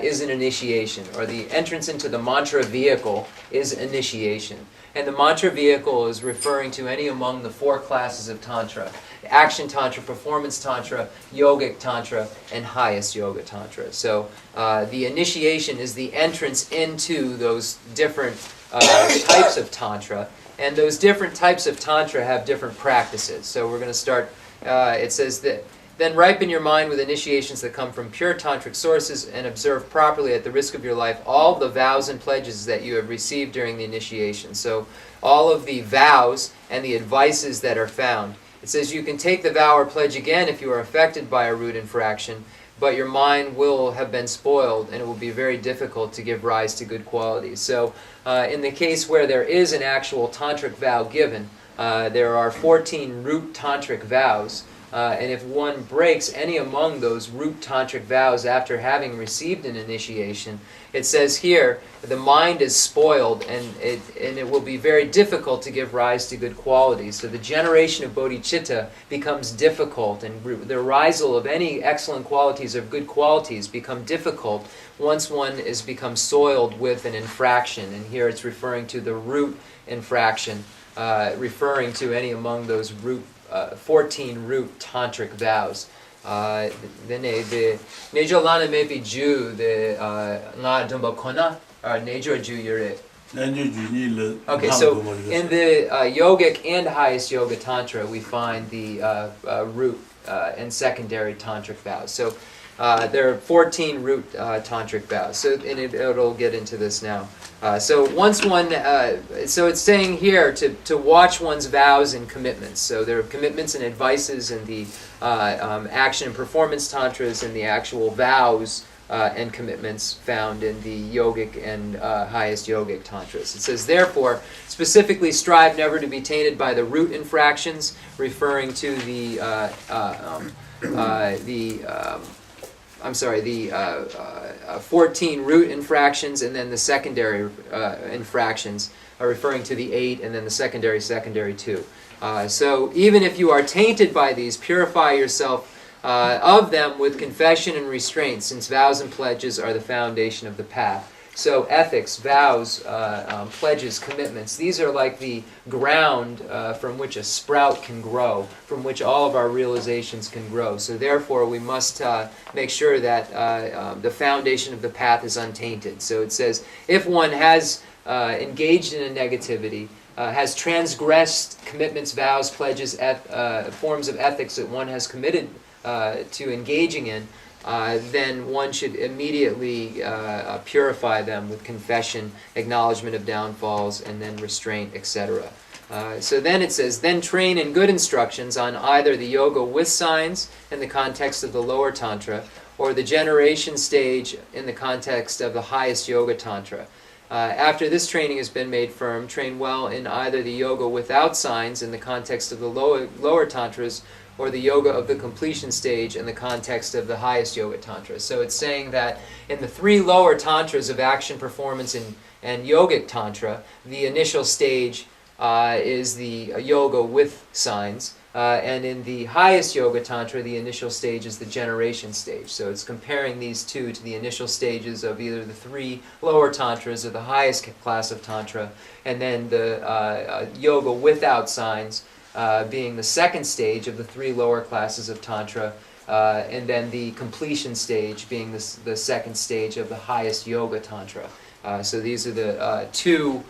is an initiation, or the entrance into the mantra vehicle is initiation. And the mantra vehicle is referring to any among the 4 classes of Tantra: action Tantra, performance Tantra, yogic Tantra, and highest yoga Tantra. So the initiation is the entrance into those different types of Tantra, and those different types of Tantra have different practices. So we're going to start, it says that, then ripen your mind with initiations that come from pure tantric sources and observe properly at the risk of your life all the vows and pledges that you have received during the initiation. So all of the vows and the advices that are found. It says you can take the vow or pledge again if you are affected by a rude infraction, but your mind will have been spoiled and it will be very difficult to give rise to good qualities. So in the case where there is an actual tantric vow given, there are 14 root tantric vows. And if one breaks any among those root tantric vows after having received an initiation, it says here, the mind is spoiled and it will be very difficult to give rise to good qualities. So the generation of bodhicitta becomes difficult, and the arisal of any excellent qualities or good qualities become difficult once one is become soiled with an infraction. And here it's referring to the root infraction, referring to any among those 14 root tantric vows. Then the nejo lana maybe Jew the nga dumba kona or nejo Jew yure. Okay, so in the yogic and highest yoga tantra, we find the root and secondary tantric vows. So there are 14 root tantric vows. So and it'll get into this now. So once one, so it's saying here to watch one's vows and commitments. So there are commitments and advices in the action and performance tantras, and the actual vows and commitments found in the yogic and highest yogic tantras. It says, therefore, specifically strive never to be tainted by the root infractions, referring to the 14 root infractions, and then the secondary infractions are referring to the 8, and then the secondary 2. So even if you are tainted by these, purify yourself of them with confession and restraint, since vows and pledges are the foundation of the path. So ethics, vows, pledges, commitments, these are like the ground from which a sprout can grow, from which all of our realizations can grow. So therefore we must make sure that the foundation of the path is untainted. So it says, if one has engaged in a negativity, has transgressed commitments, vows, pledges, forms of ethics that one has committed to engaging in, then one should immediately purify them with confession, acknowledgement of downfalls, and then restraint, etc. So then it says, then train in good instructions on either the yoga with signs in the context of the lower tantra, or the generation stage in the context of the highest yoga tantra. After this training has been made firm, train well in either the yoga without signs in the context of the lower tantras, or the yoga of the completion stage in the context of the highest yoga tantra. So it's saying that in the 3 lower tantras of action, performance, and yogic tantra, the initial stage is the yoga with signs. And in the highest yoga tantra, the initial stage is the generation stage. So it's comparing these two to the initial stages of either the 3 lower tantras or the highest class of tantra, and then the yoga without signs being the second stage of the 3 lower classes of tantra, and then the completion stage being the second stage of the highest yoga tantra. So these are the two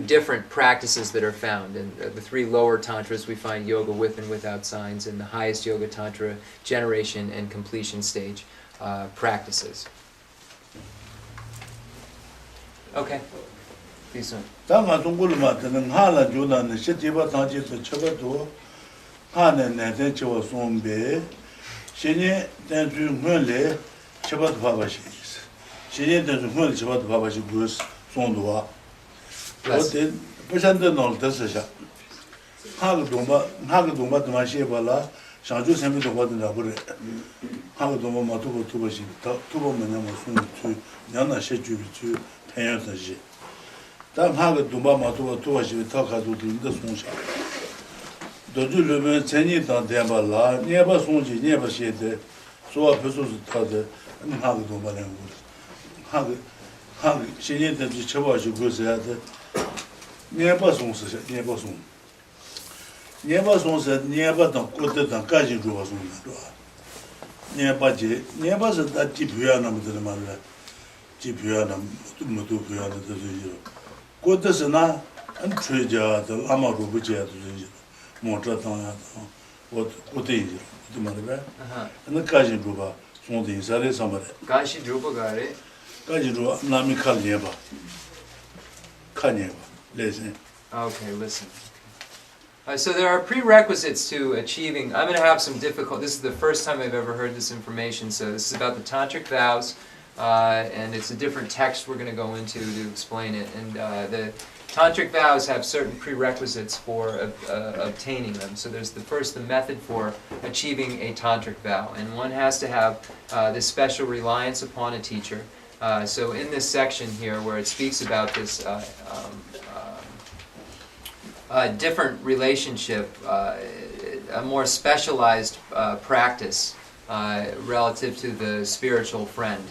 different practices that are found. In the 3 lower tantras we find yoga with and without signs, and the highest yoga tantra, generation and completion stage practices. Okay. This one. Tanga Tungul Matan, Hala Judan, the Shetiba Tanji to Chabato, Hana Natan Chawa Sombe, Shini, then to Mule, Chabat Babashis. Shini, then to Mule, Chabat Babashi Goose, Sondua. What did President Nol Tessasha? Hagaduma, Mashibala, Shanju Semi to what in Abure. Hagaduma Matuba Tubashi, Tuba Manama Sun to Yana Shetu to Payataji. Tam Hagaduma Matuba Tubashi, Taka to the Sunshine. Doju Lumen, Teni Tantebala, never Sunji, never shade, so a person to and Hagaduma language. Hag, she needed the Chabashi goes at never soon said, never soon. Never soon said, never don't go to the Kaji was on the door. Never said that Jipiana with the Mara, Jipiana, Mutupiana, the zero. Go to Sana and treasure the Lama Rubuja to the Motratan, what is it? The Mara and the Kaji Ruba, something inside somebody. Gashi Drupa got it. Kaji Nami Kanyeba. Kanyeba, listen. Okay, listen. So there are prerequisites to achieving. I'm going to have some difficult. This is the first time I've ever heard this information. So this is about the tantric vows, and it's a different text we're going to go into to explain it. And the tantric vows have certain prerequisites for obtaining them. So there's the method for achieving a tantric vow, and one has to have this special reliance upon a teacher. So in this section here, where it speaks about this different relationship, a more specialized practice relative to the spiritual friend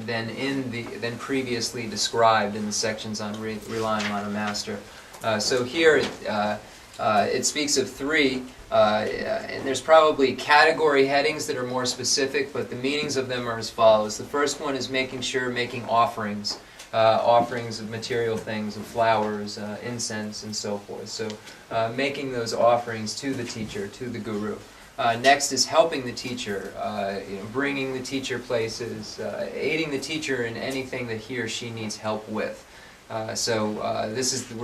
than previously described in the sections on relying on a master. So here it speaks of 3. And there's probably category headings that are more specific, but the meanings of them are as follows. The first one is making offerings, offerings of material things, of flowers, incense, and so forth. So making those offerings to the teacher, to the guru. Next is helping the teacher, bringing the teacher places, aiding the teacher in anything that he or she needs help with. We're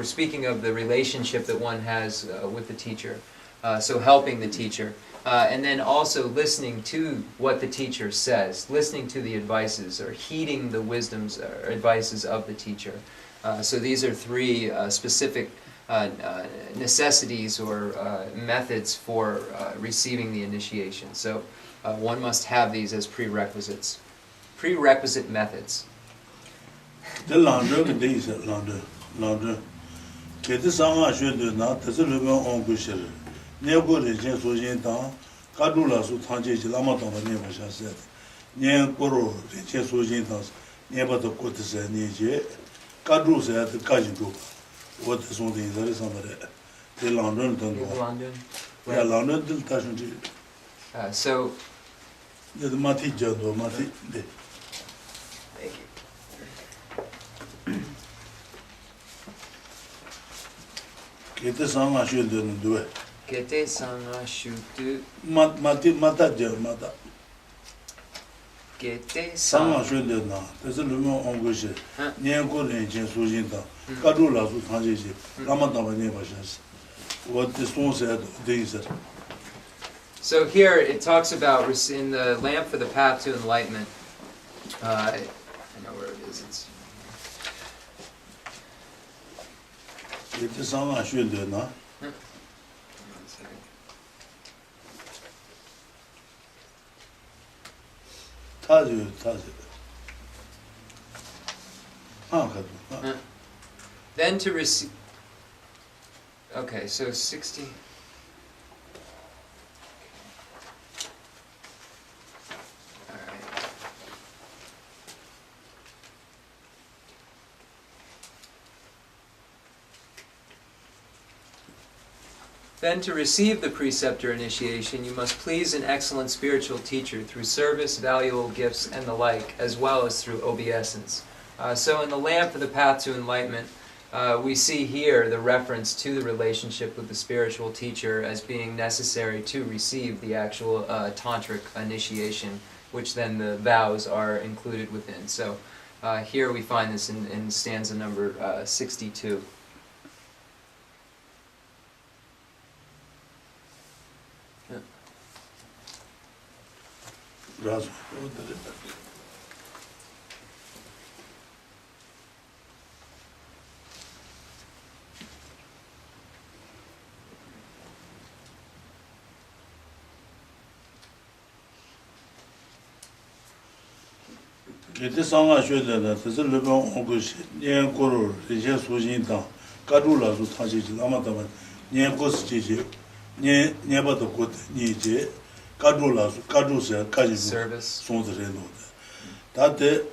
speaking of the relationship that one has with the teacher. So helping the teacher, and then also listening to what the teacher says, listening to the advices, or heeding the wisdoms or advices of the teacher. So these are 3 specific necessities or methods for receiving the initiation. So one must have these as prerequisites. Prerequisite methods. The Lander, the days at Lander. Get the song I should do not, there's a little on Gusher. Never region so in town, Kadula so Tanji Lama never shall said. Near Goro, region so in town, never the quarters and Nije, Kadu said the Kaji group. What is something there is somebody? The London don't go. London? Yeah, London didn't touch it. So. The Mati Jado, Mati. Thank you. Get the song I should do it. Kete sanga shutu. Mata Jel Mata. Kete Sanga sanga. should do now. There's a little on Gusher. Near Golden Jin Sujinta. Kadula so Tanji, Lama never says. What this one said, things. So here it talks about in the lamp for the path to enlightenment. I know where it is. It's 이때 상황 쉬어야 되나? one second. 타지. Then to receive. Okay, so 60. All right. Then to receive the preceptor initiation, you must please an excellent spiritual teacher through service, valuable gifts, and the like, as well as through obeisance. So in the Lamp for the Path to Enlightenment, we see here the reference to the relationship with the spiritual teacher as being necessary to receive the actual tantric initiation, which then the vows are included within. So here we find this in stanza number 62. 그래서 이때 상황 쉬어야 되나? 그래서 르병 오고 년고를 이제 소진다. 가루라서 타지지 아마다만 년고스지지 년바도 곧 이제 가루라서 가루서 가지고 Service. 손들에 놓다. 다때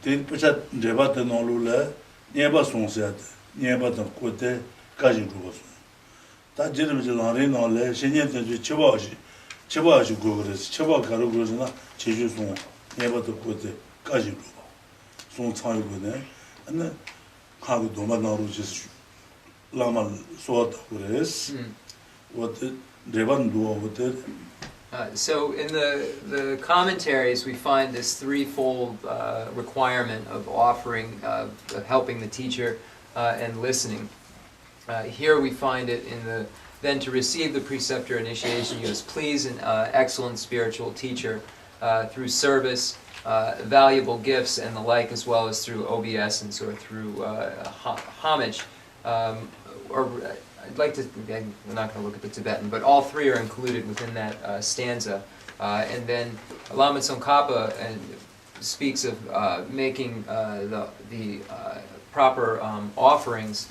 대부차 제바도 놓을래. 년바 손세야 돼. 년바도 곧에 가지고 가서. 다 지름지 나리 놓을래. 신년도 쳐봐지 그거래서 쳐봐 가루 그러잖아. 제주 손 년바도 곧에 가지고 손 차이거네. 근데 하고 도마 나오지 라마 소다 그래서 what 레반도 what So in the commentaries, we find this threefold requirement of offering, of helping the teacher and listening. Here we find it in the, then to receive the preceptor initiation, you must please an excellent spiritual teacher through service, valuable gifts and the like, as well as through obeisance or through homage. I'd like to, we're not going to look at the Tibetan, but all three are included within that stanza. And then Lama Tsongkhapa speaks of making the proper offerings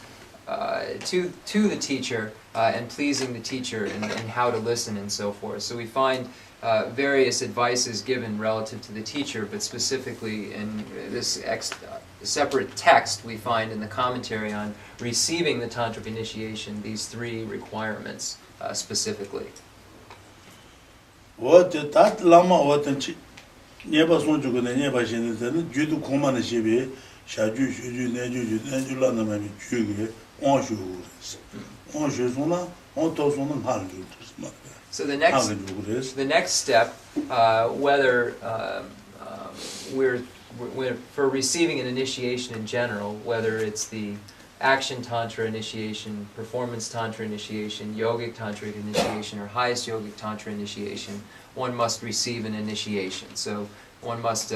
to the teacher and pleasing the teacher and how to listen and so forth. So we find various advices given relative to the teacher, but specifically in this separate text we find in the commentary on receiving the tantric initiation these three requirements specifically. what that lama what never son to go never shin then due to common shibi shaju shuju neju la na me chuge on shu sona on to sona han ju. So the next step, whether we're for receiving an initiation in general, whether it's the action tantra initiation, performance tantra initiation, yogic tantric initiation, or highest yogic tantra initiation, one must receive an initiation. So one must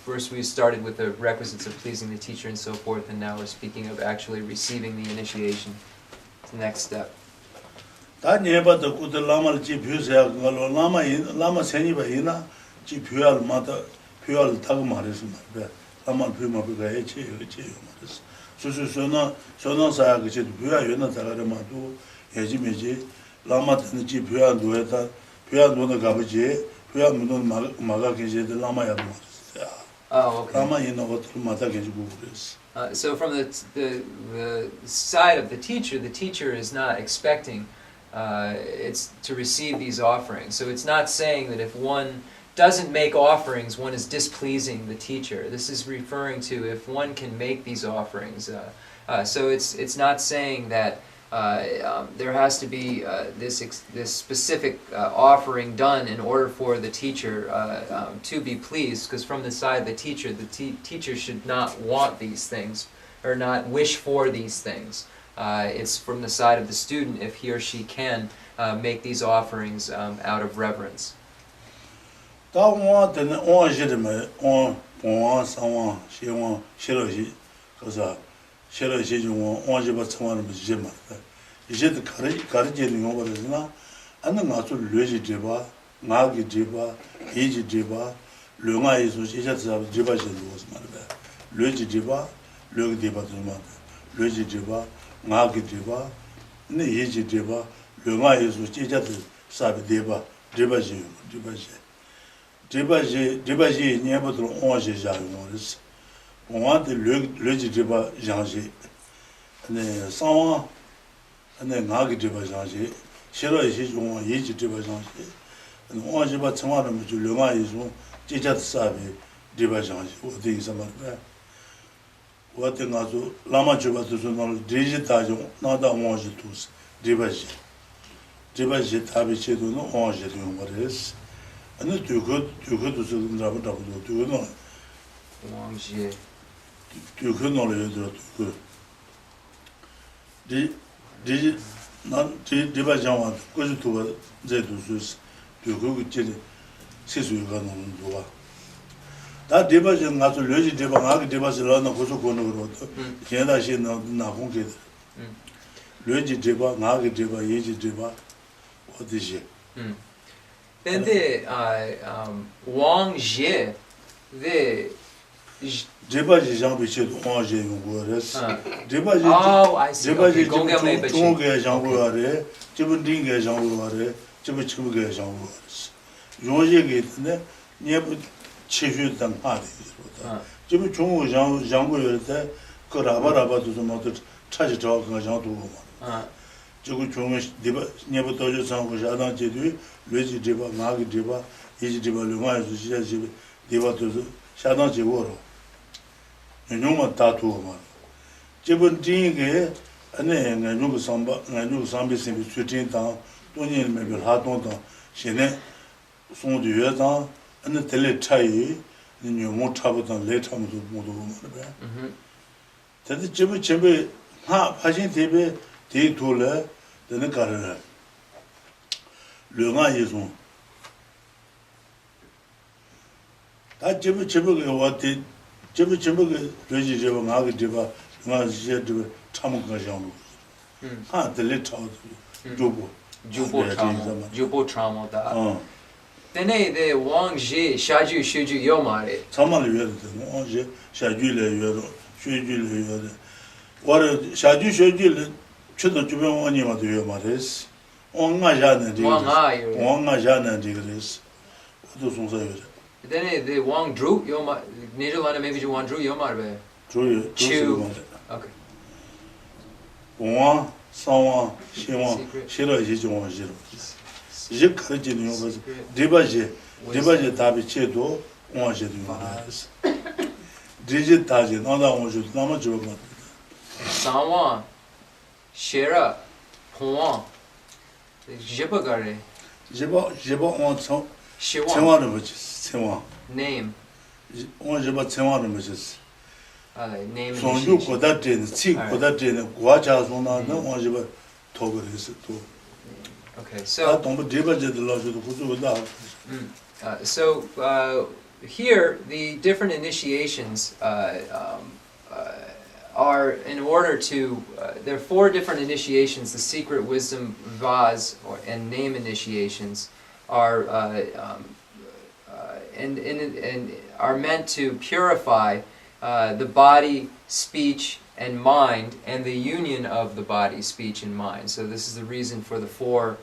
first we started with the requisites of pleasing the teacher and so forth, and now we're speaking of actually receiving the initiation. It's the next step. 다 네바도 그 라마를 지 표세야 그걸로 라마 세니바 이나 지 표할 마다 표할 타고 말해서 말이야. 라마 표마 표가 해체 말했어. 소소소나 사야 그지 표야 연나 자가를 마도 해지메지 라마한테 지 표야 노에다 표야 노는 가버지 표야 문은 마가 계제들 라마야 말했어. Oh, okay. 라마 이나 것들 마다 계지고 그랬어. So from the side of the teacher is not expecting it's to receive these offerings. So it's not saying that if one doesn't make offerings, one is displeasing the teacher. This is referring to if one can make these offerings. So it's not saying that there has to be this specific offering done in order for the teacher to be pleased, because from the side of the teacher should not want these things or not wish for these things. It's from the side of the student if he or she can make these offerings out of reverence. 다 원한테는 원하시면 봉왕, 상왕, 시왕, 실어시, 그래서 실어시 중 왕지바 청와는 이제 말다. 이제도 가르치는 용어들이나 안는 가서 뢰지 제바, 나기 제바, 이지 제바, 류가에서 이제서 제바시 누워서 말다. 뢰지 제바, 뢰기 제바도 말다. 뢰지 제바, 나기 제바, 네 이지 제바, 류가에서 이제서 사비 제바, 제바시, 제바시 내부터 온시 자용어스. 온한테 뢰지 제바 장시. 네 상황 네 나기 제바 장시. 싫어시 좀 예지 제바 장시. 온지바 청와는 뭐 류가에서 이제서 사비 제바 장시. 어디 있어 말이야. 어디 가서 라마 제바도 너 디지털 나다 온지 투스. 제바시 답이 제도는 온지 되는 거です. 아니 두고도 지금 잡아도 두고는 왕지에 두고는 얘들아 두고 난 제바장와 그저 두고 제도스 두고 그때 세수가 너무 좋아. 다 제바장 가서 뢰지 제바 가게 제바스라는 고소 거는 거로 제다시 나 공개 뢰지 제바 나게 제바 예지 제바 어디지 Then the Wang Jie, the 제바지 장비체도 왕제 용거레스 제바지 oh, I see. Okay, 제바지 Gonggyal Mebachi. 중국의 장부가래 지금 딩의 장부가래 지금 중국의 장부가레스 요제게 있는데 네부 체휴당 하대 지금 중국 장부열 때그 라바라바도 좀 어떤 찾아 저거 장도 저거 중국 네부 도저 상고 자당 제도 뢰지 제바 나기 제바 이지 제바 류마에서 시작 제바 네바도 자당 제고로 용만 다투어만 저번 뒤에 안에 누구 상비생 수진당 돈이 매별 하동당 신에 송도 여당 안에 텔레 차이 못 차보던 레차모도 모두 말이야. 근데 저번 하 파신 대비 대돌에 되는 가르네. 류마에서 다 저번 왔대 저번 뢰지 제바 나게 제바 나지 제바 참은 거잖아. 아 들레 차도 Jubo trauma da. Then the Wang Jie, Shaju, Shuju, Yomare. 참만을 위해서 어제 샤주를 위해서 슈주를 위해서 와 샤주 슈주를 저도 주변 원님한테 왜 말했어. 왕가자는 그랬어. 어도 송사요. Then the Wang Dru, Yomar, Nederlander maybe you want Dru, Yomare. 조유. Okay. 공왕, 상왕, 시왕, 싫어지 좀 싫어. 이제 가르치는 용어서 디바지 답이 제도 공화제도 말했어. 디지털이 나다 오죠. 나만 좋은 거. Sanwan, Shera, Pongwang, Jibagare, 제바 원청 Shiwang, 생활을 뭐지? 생활. name, 제바 생활을 뭐지? name 손주 initiation. 고다트는 치 고다트는 과자손나는 제바 도그레스 또. Okay, 아 so 동부 디바제들 나서도 고주다. Here the different initiations are in order to. There are 4 different initiations. The secret wisdom vase and name initiations are and are meant to purify the body, speech, and mind, and the union of the body, speech, and mind. So this is the reason for the 4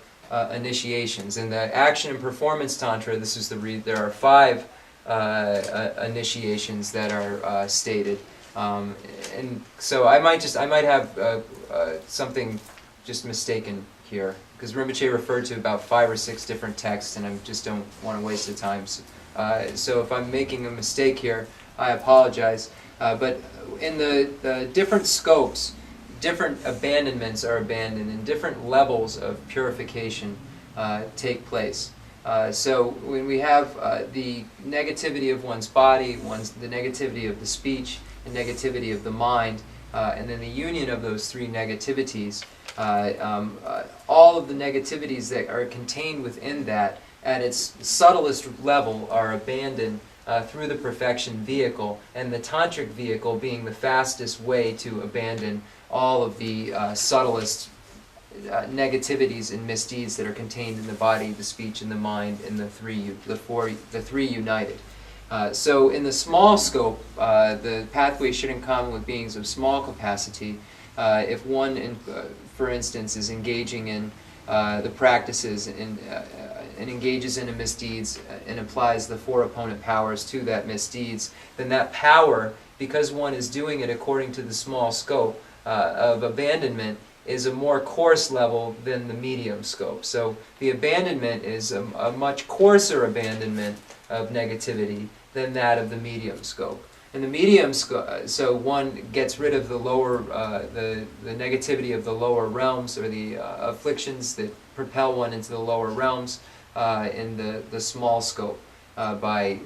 initiations. In the action and performance tantra, this is there are 5 initiations that are stated, and so I might have something just mistaken here, because Rinpoche referred to about 5 or 6 different texts, and I just don't want to waste the time. So if I'm making a mistake here, I apologize. But in the different scopes, different abandonments are abandoned, and different levels of purification take place. So when we have the negativity of one's body, the negativity of the speech, the negativity of the mind, and then the union of those 3 negativities, all of the negativities that are contained within that, at its subtlest level, are abandoned through the perfection vehicle, and the tantric vehicle being the fastest way to abandon all of the subtlest negativities and misdeeds that are contained in the body, the speech, and the mind, and the three united. So in the small scope, the pathway should in common with beings of small capacity. If one, for instance, is engaging in the practices and engages in a misdeeds and applies the four opponent powers to that misdeeds, then that power, because one is doing it according to the small scope of abandonment, is a more coarse level than the medium scope. So the abandonment is a much coarser abandonment of negativity than that of the medium scope. In the medium scope, so one gets rid of the lower, the negativity of the lower realms, or the afflictions that propel one into the lower realms in the small scope by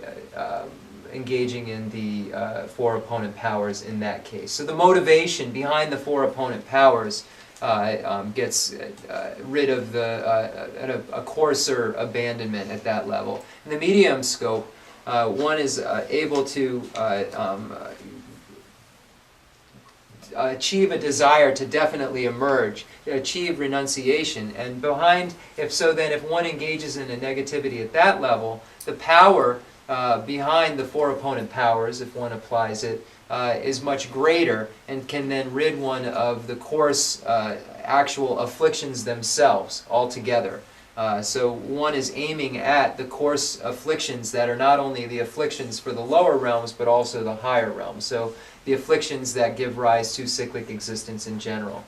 engaging in the four opponent powers in that case. So the motivation behind the four opponent powers gets rid of a coarser abandonment at that level. In the medium scope, one is able to achieve a desire to definitely emerge, achieve renunciation, and behind, if one engages in a negativity at that level, the power behind the four opponent powers, if one applies it, is much greater and can then rid one of the coarse actual afflictions themselves altogether. So one is aiming at the coarse afflictions that are not only the afflictions for the lower realms, but also the higher realms. So the afflictions that give rise to cyclic existence in general.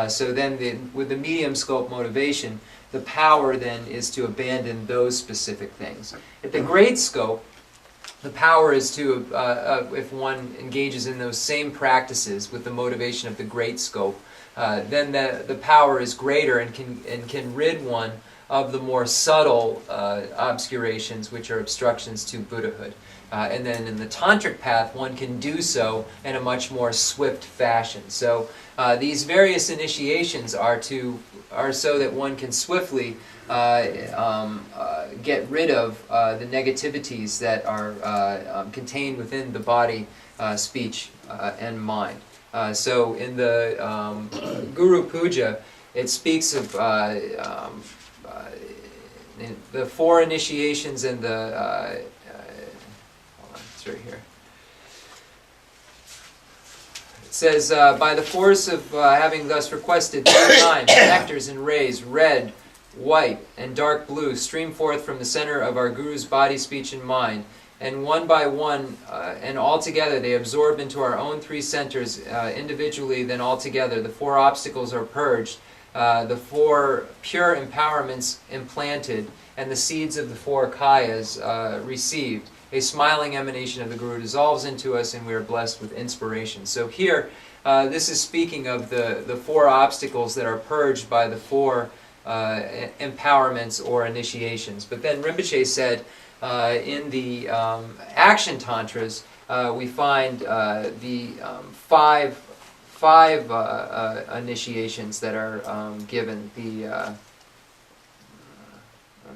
So then with the medium scope motivation, the power then is to abandon those specific things. At the great scope, the power is to, if one engages in those same practices with the motivation of the great scope, then the power is greater and can rid one of the more subtle obscurations, which are obstructions to Buddhahood. And then in the tantric path, one can do so in a much more swift fashion. So these various initiations are so that one can swiftly get rid of the negativities that are contained within the body, speech, and mind. So in the Guru Puja, it speaks of the four initiations and the hold on, it's right here. It says, by the force of having thus requested 3 times, nectars and rays, red, white, and dark blue, stream forth from the center of our Guru's body, speech, and mind, and one by one, and all together, they absorb into our own 3 centers, individually, then all together. The 4 obstacles are purged, the 4 pure empowerments implanted, and the seeds of the 4 kayas received. A smiling emanation of the Guru dissolves into us, and we are blessed with inspiration. So here, this is speaking of the 4 obstacles that are purged by the 4 empowerments or initiations. But then Rinpoche said, in the action tantras, we find the 5 initiations that are given. I'm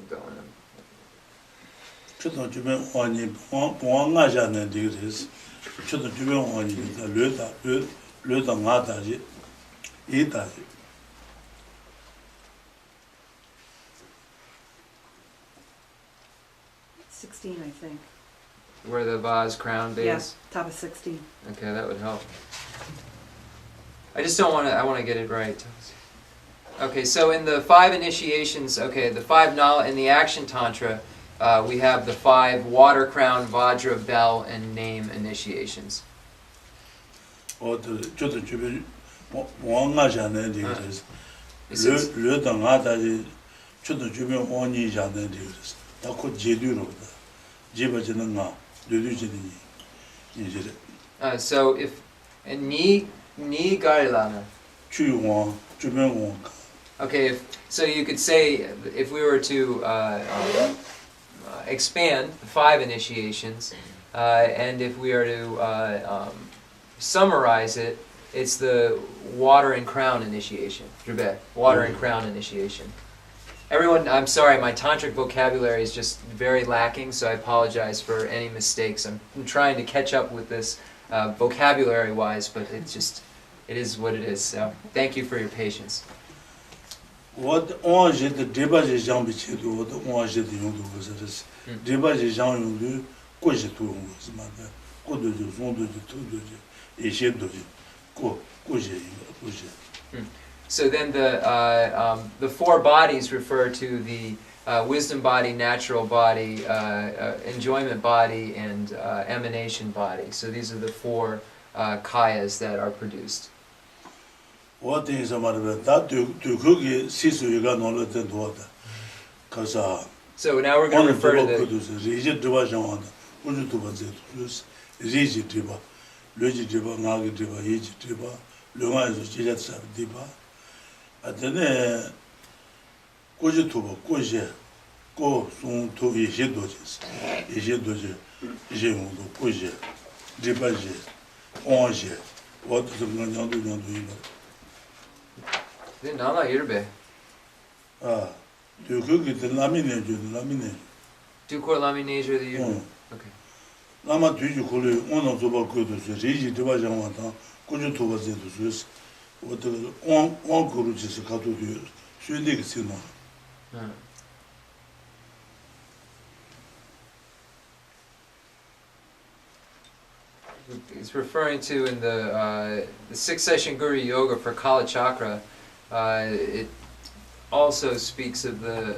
going. Chudon jumen wani nga jane digris. Chudon jumen wani leda nga daji, e daji. It's 16, I think. Where the vase crown base? Yeah, top of 16. Okay, that would help. I just don't want to, I want to get it right. Okay, so in the 5 initiations, okay, the 5 knowledge, in the action tantra, we have the 5 water crown, vajra, bell, and name initiations. Chudon jumen nga jane digris. Leda nga daji, chudon jumen wani jane digris. Tako jedu ro da. Jeba jene nga, ledu jene ni. So if, and ni garilana. Chu wang, jumen wang. Okay, so you could say, if we were to expand the 5 initiations, and if we are to summarize it, it's the water and crown initiation. Water and crown initiation. Everyone, I'm sorry, my tantric vocabulary is just very lacking, so I apologize for any mistakes. I'm trying to catch up with this vocabulary-wise, but it is what it is. So thank you for your patience. What on j'ai de débat j'ai jamais chédu, what on j'ai de yondu was it. Débat j'ai jamais yondu, quoi j'ai tout yondu, c'est maintenant. Quoi de zon de tout de et j'ai de quoi j'ai. So then the four bodies refer to the wisdom body, natural body, enjoyment body, and emanation body. So these are the four kayas that are produced. What things are that to cook sisu you got no let it water. Cause So now we're going to refer to the rigid division on to was it rigid diva, rigid diva, nagi diva, rigid diva, lunga is jet diva. At the Koji tuba, Koji, go soon to Ishe dodges, Jemundo, Koji, Dibaje, Onge, what is the Ganyan doing? Then Nala Irbe. Ah, do you get the laminate? Do core laminasia the Irbe. Okay. Lama do you call it one of the Bakudos, Rigi Divajan, Koji tuba Zetus, what the one Guru is a cut to you, Sunday Sino. It's referring to in the sixth session Guru Yoga for Kala Chakra. It also speaks of the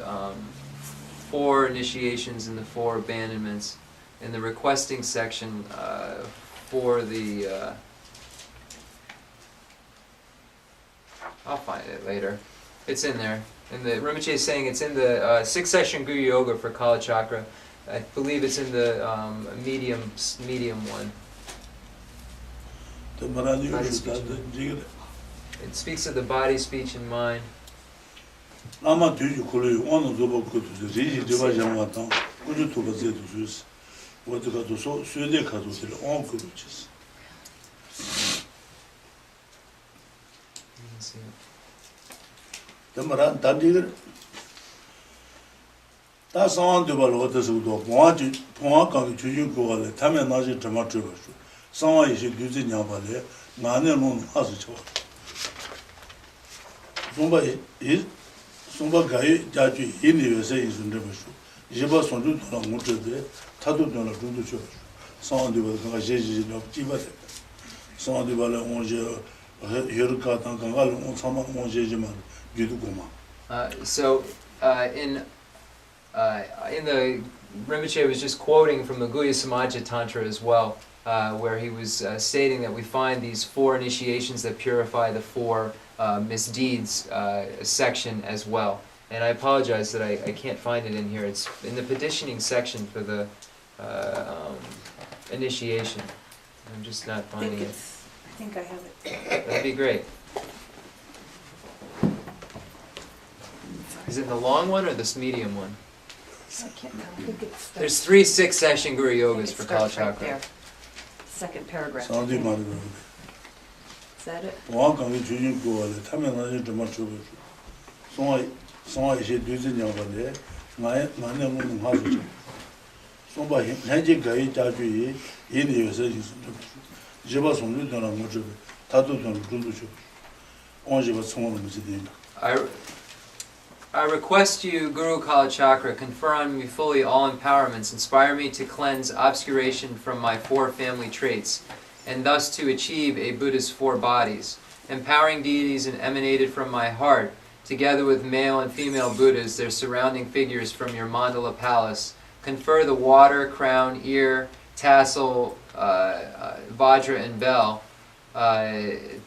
four initiations and the four abandonments in the requesting section for the. I'll find it later. It's in there. And the Rinpoche is saying it's in the sixth session Guru Yoga for Kala Chakra. I believe it's in the medium one. It speaks of the body, speech, and mind. Lama do you call it one of the Bakudos, Rigi Divajan, Kuju to Bazetus, what the Kato so, Sunday Katos, on Kuruches. You can see it. Tamaran Tandir. That's on the Balotas who do Ponga to you go the Tamanaji Tomato. Someone is using Yabale, Nane has a choice. Somebody is Somebody Jaji in the USA is in the Bashu. Jiba Sondu Motobe, Tatu Dona Dundu Church. Some of the Gaji of Tibet. Some of the Bala Onge, Hirukat and Kangal on some Ongejiman, Juduguma. So in the Rinpoche was just quoting from the Guhya Samaja Tantra as well, where he was stating that we find these four initiations that purify the four misdeeds section as well. And I apologize that I can't find it in here. It's in the petitioning section for the initiation. I'm just not finding it. I think I have it. That'd be great. Is it the long one or this medium one? I can't tell. I think it's There's 3 6-session Guru Yogas for Kala right Chakra. there. Second paragraph. Sound Mother. Is that it? One can be changing go the Tamanaji Tomato. So I should do the Yabale, my name has somebody Haji Gai Jaji in the USA. Jiba Sondu Dona Mojo, Tatu Don Dundu. Only was someone was the I request you, Guru Kala Chakra, confer on me fully all empowerments, inspire me to cleanse obscuration from my 4 family traits, and thus to achieve a Buddha's 4 bodies. Empowering deities and emanated from my heart, together with male and female Buddhas, their surrounding figures from your mandala palace, confer the water, crown, ear, tassel, vajra, and bell,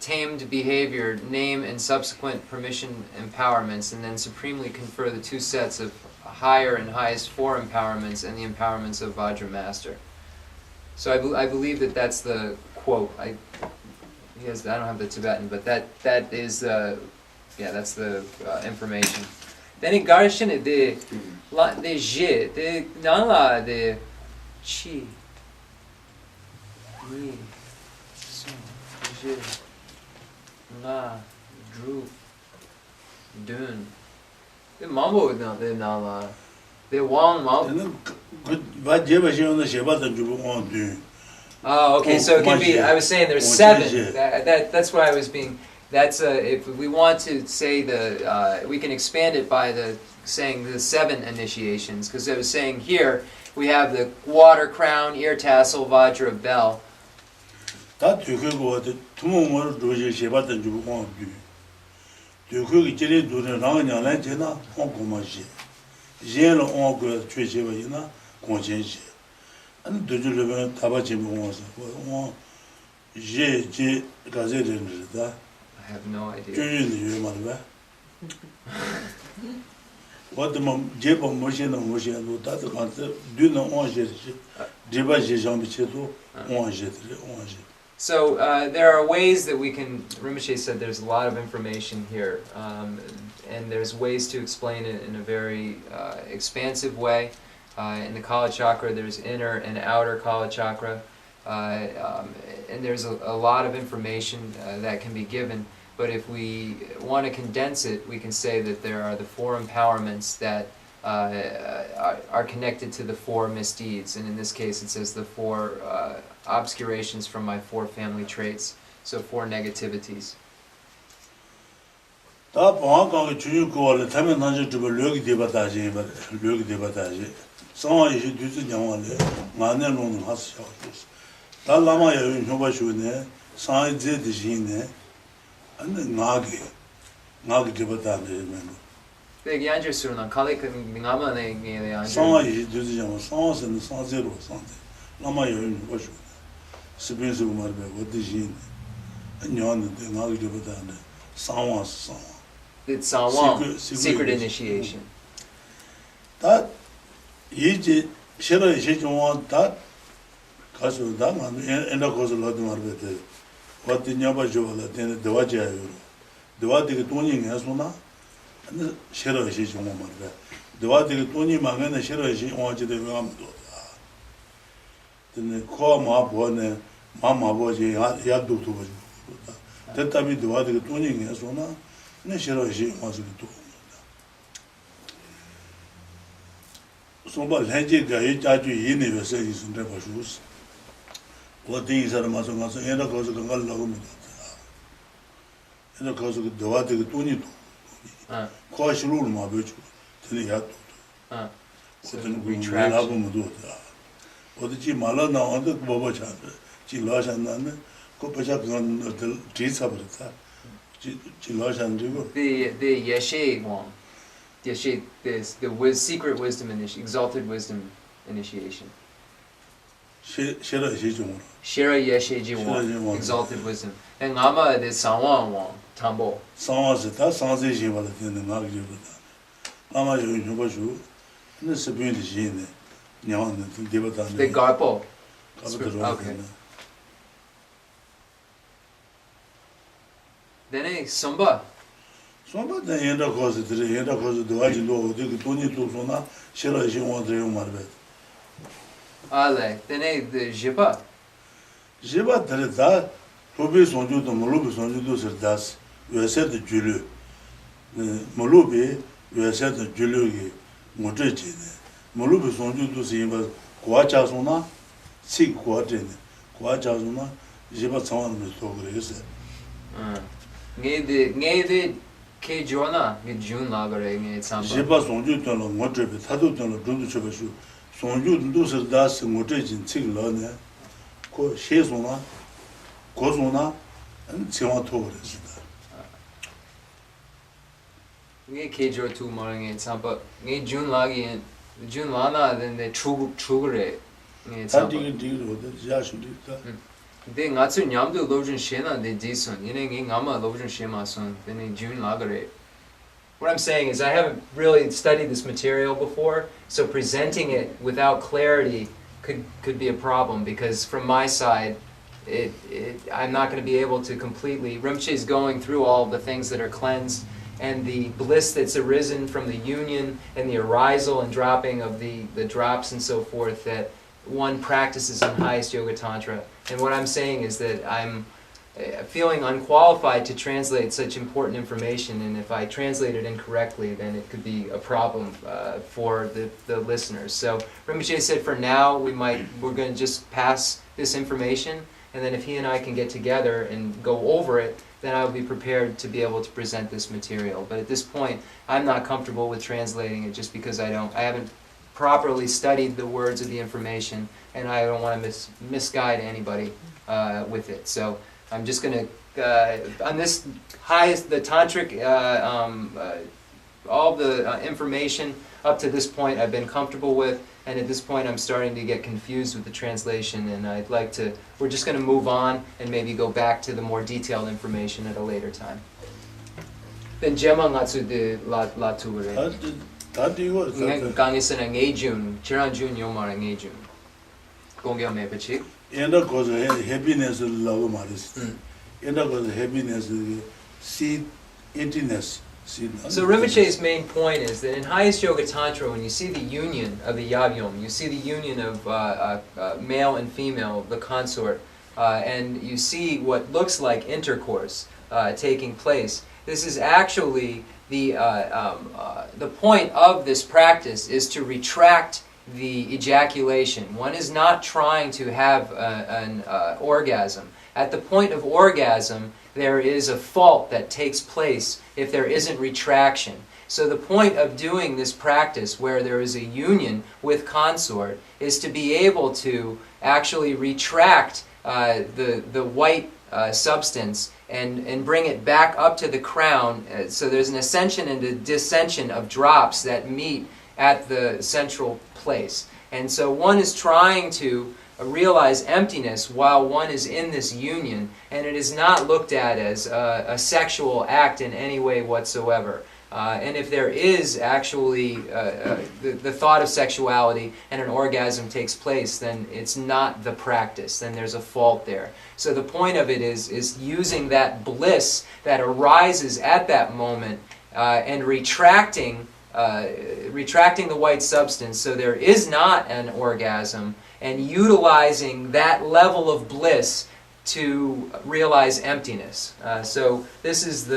tamed behavior, name and subsequent permission empowerments, and then supremely confer the 2 sets of higher and highest 4 empowerments and the empowerments of Vajra Master. So I believe that that's the quote. I don't have the Tibetan, but that is that's the information. Then in Garshan de je de nala de chi ni so je la dru dun The mambo the nala. The wang mambo. And what Jebashion the Shabbat Jubu. Oh, okay. So it can be. I was saying there's 7. That's why I was being. That's if we want to say we can expand it by saying the 7 initiations, because I was saying here we have the water crown, ear tassel, vajra, bell. That you could go to tomorrow to Shabbat and Jubu. You could get it to the Ranga Lantina, Hong Kong. Jen on good Trisha, conscience. And do you live in Tabachim was one J. Gazette in that? I have no idea. What the Jebon machine and machine that concept do not want it. Jean Bicheto, So there are ways that we can, Rinpoche said there's a lot of information here, and there's ways to explain it in a very expansive way. In the Kala Chakra, there's inner and outer Kala Chakra, and there's a lot of information that can be given. But if we want to condense it, we can say that there are the 4 empowerments that are connected to the 4 misdeeds. And in this case, it says the 4 obscurations from my 4 family traits. So 4 negativities. Big Yanjer Surna, Kalik Ngama Lama Spins of Marbe, what the gene, and yon the Nagibatan, Sawas. It's Sawang, secret initiation. That Yiji Shera Shijon that Kasu Daman and the cause of Lodimarbete. What the Yabajola, then the Waja, the Wadi Tuning has one, and the Shera Shijon Marbe. The Wadi Tuni Mangana Shera Shijon the Ramdo. The call my boy, Mamma was Yadu to that time the Wadi Tuning has one, and the Shera Shijon was to. Somebody Henji Gaiju University is in Never shoes. What things are Masomas and a cause of Lagum. And a cause of the Wadi Tuni. Quash rule my virtue, till he had to. We track. What did Mala now on the Boba Chan? Chilash and Nana, Kopachak on the trees of Chilash and River. The Yeshe one. Yeshe, the secret wisdom initiation, exalted wisdom initiation. Shera Shijon. Shira Yeshe Jiwon, exalted wisdom. And Lama the Sawang Wang, Tambo. Sans that sans Jiva in the Nagri. Lama Yubashu, and the Sabine Gene, Nyan, Tibetan. The Garpo. Okay. Then a Sumba. Somebody the end of course, the end of course, the Wajin, the 22 Sona, Shera Jiwan Marbet. Ale, then a the Jipa. Jiba Teresa, Ruby Sonju, the Molubi Sonju das, we said the Julu. Molubi, we said the Julu, Motrici. Molubi Sonju to see him, Quachasona, Sig Quatin, Quachasona, Jiba Saman with Togres. Gave K. Jona, with June Lagare, it's some. Jiba Sonju to Motrip, Tadu to Dundu Sonju to das, Motrici, Sig Lone, Shezona, Gozona, and Siwan Togres. We K. Jo 2 morning in some, but June Lagi and June Lana, then the Trugure. Something deal with the Jashu. They got to Yamdu Lojan Shena, they dison, in Ama Lojan Shema son, then in June Lagare. What I'm saying is, I haven't really studied this material before, so presenting it without clarity could be a problem, because from my side, I'm not going to be able to completely. Rinpoche is going through all the things that are cleansed, and the bliss that's arisen from the union, and the arisal and dropping of the drops and so forth that one practices in highest yoga tantra. And what I'm saying is that feeling unqualified to translate such important information, and if I translate it incorrectly, then it could be a problem for the listeners. So Rinpoche said for now we're going to just pass this information, and then if he and I can get together and go over it, then I'll be prepared to be able to present this material. But at this point, I'm not comfortable with translating it just because I haven't properly studied the words of the information, and I don't want to misguide anybody with it. So I'm just going to, on this the tantric, all the information up to this point I've been comfortable with, and at this point I'm starting to get confused with the translation, and we're just going to move on and maybe go back to the more detailed information at a later time. Then Jema Ngatsu de La Tubere. Gangisan ang Ajun, Chiran Jun Yomar ang Ajun. Gongyo Mepechi. Enda cause happiness love matters. Enda cause happiness seed emptiness. So Rinpoche's main point is that in highest yoga tantra, when you see the union of the yavyom, you see the union of male and female, the consort, and you see what looks like intercourse taking place. This is actually the point of this practice is to retract the ejaculation. One is not trying to have an orgasm. At the point of orgasm, there is a fault that takes place if there isn't retraction. So the point of doing this practice where there is a union with consort is to be able to actually retract the white substance and bring it back up to the crown. So there's an ascension and a descension of drops that meet at the central place. And so one is trying to realize emptiness while one is in this union, and it is not looked at as a sexual act in any way whatsoever. And if there is actually the thought of sexuality and an orgasm takes place, then it's not the practice, then there's a fault there. So the point of it is using that bliss that arises at that moment and retracting the white substance so there is not an orgasm, and utilizing that level of bliss to realize emptiness. So this is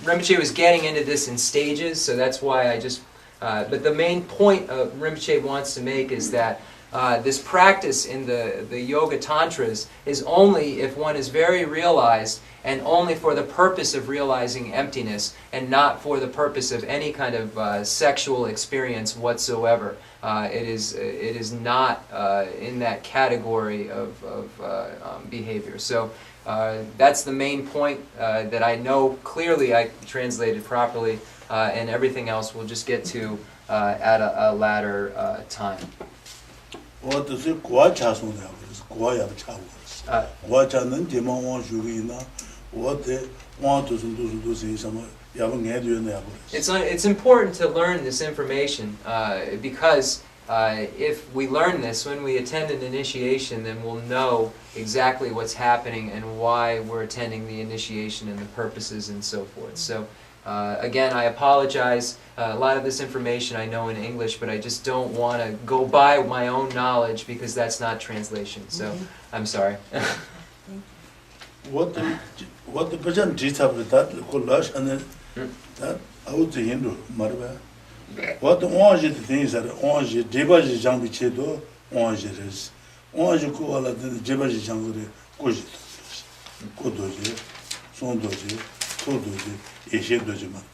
Rinpoche was getting into this in stages, so that's why I just, but the main point Rinpoche wants to make is that this practice in the Yoga Tantras is only if one is very realized and only for the purpose of realizing emptiness and not for the purpose of any kind of sexual experience whatsoever. It is not in that category of behavior. So that's the main point that I know clearly I translated properly, and everything else we'll just get to at a later time. What is it? Guacha son ya was Guaya Chavos. Guacha Nandima wants you in what they want to do some It's important to learn this information because if we learn this when we attend an initiation, then we'll know exactly what's happening and why we're attending the initiation and the purposes and so forth. So again, I apologize. A lot of this information I know in English, but I just don't want to go by my own knowledge because that's not translation. So I'm sorry. What the person did with that collage and then that I would say Hindu, Marva. What the orange things that orange Debaji Jambi Chedo, orange is. Orange Kuala, the Debaji Jambi, Kojit, Kodoji, Sondoji, Todoji, Eshe Doji Marva.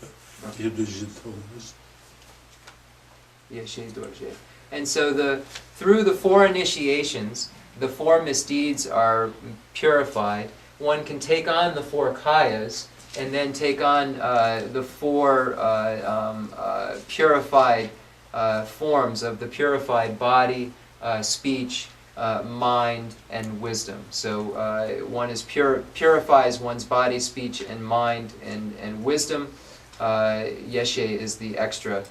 And so through the 4 initiations, the 4 misdeeds are purified. One can take on the 4 kayas and then take on the 4 purified forms of the purified body, speech, mind, and wisdom. So one is purifies one's body, speech, and mind, and wisdom. Geshe is the extra.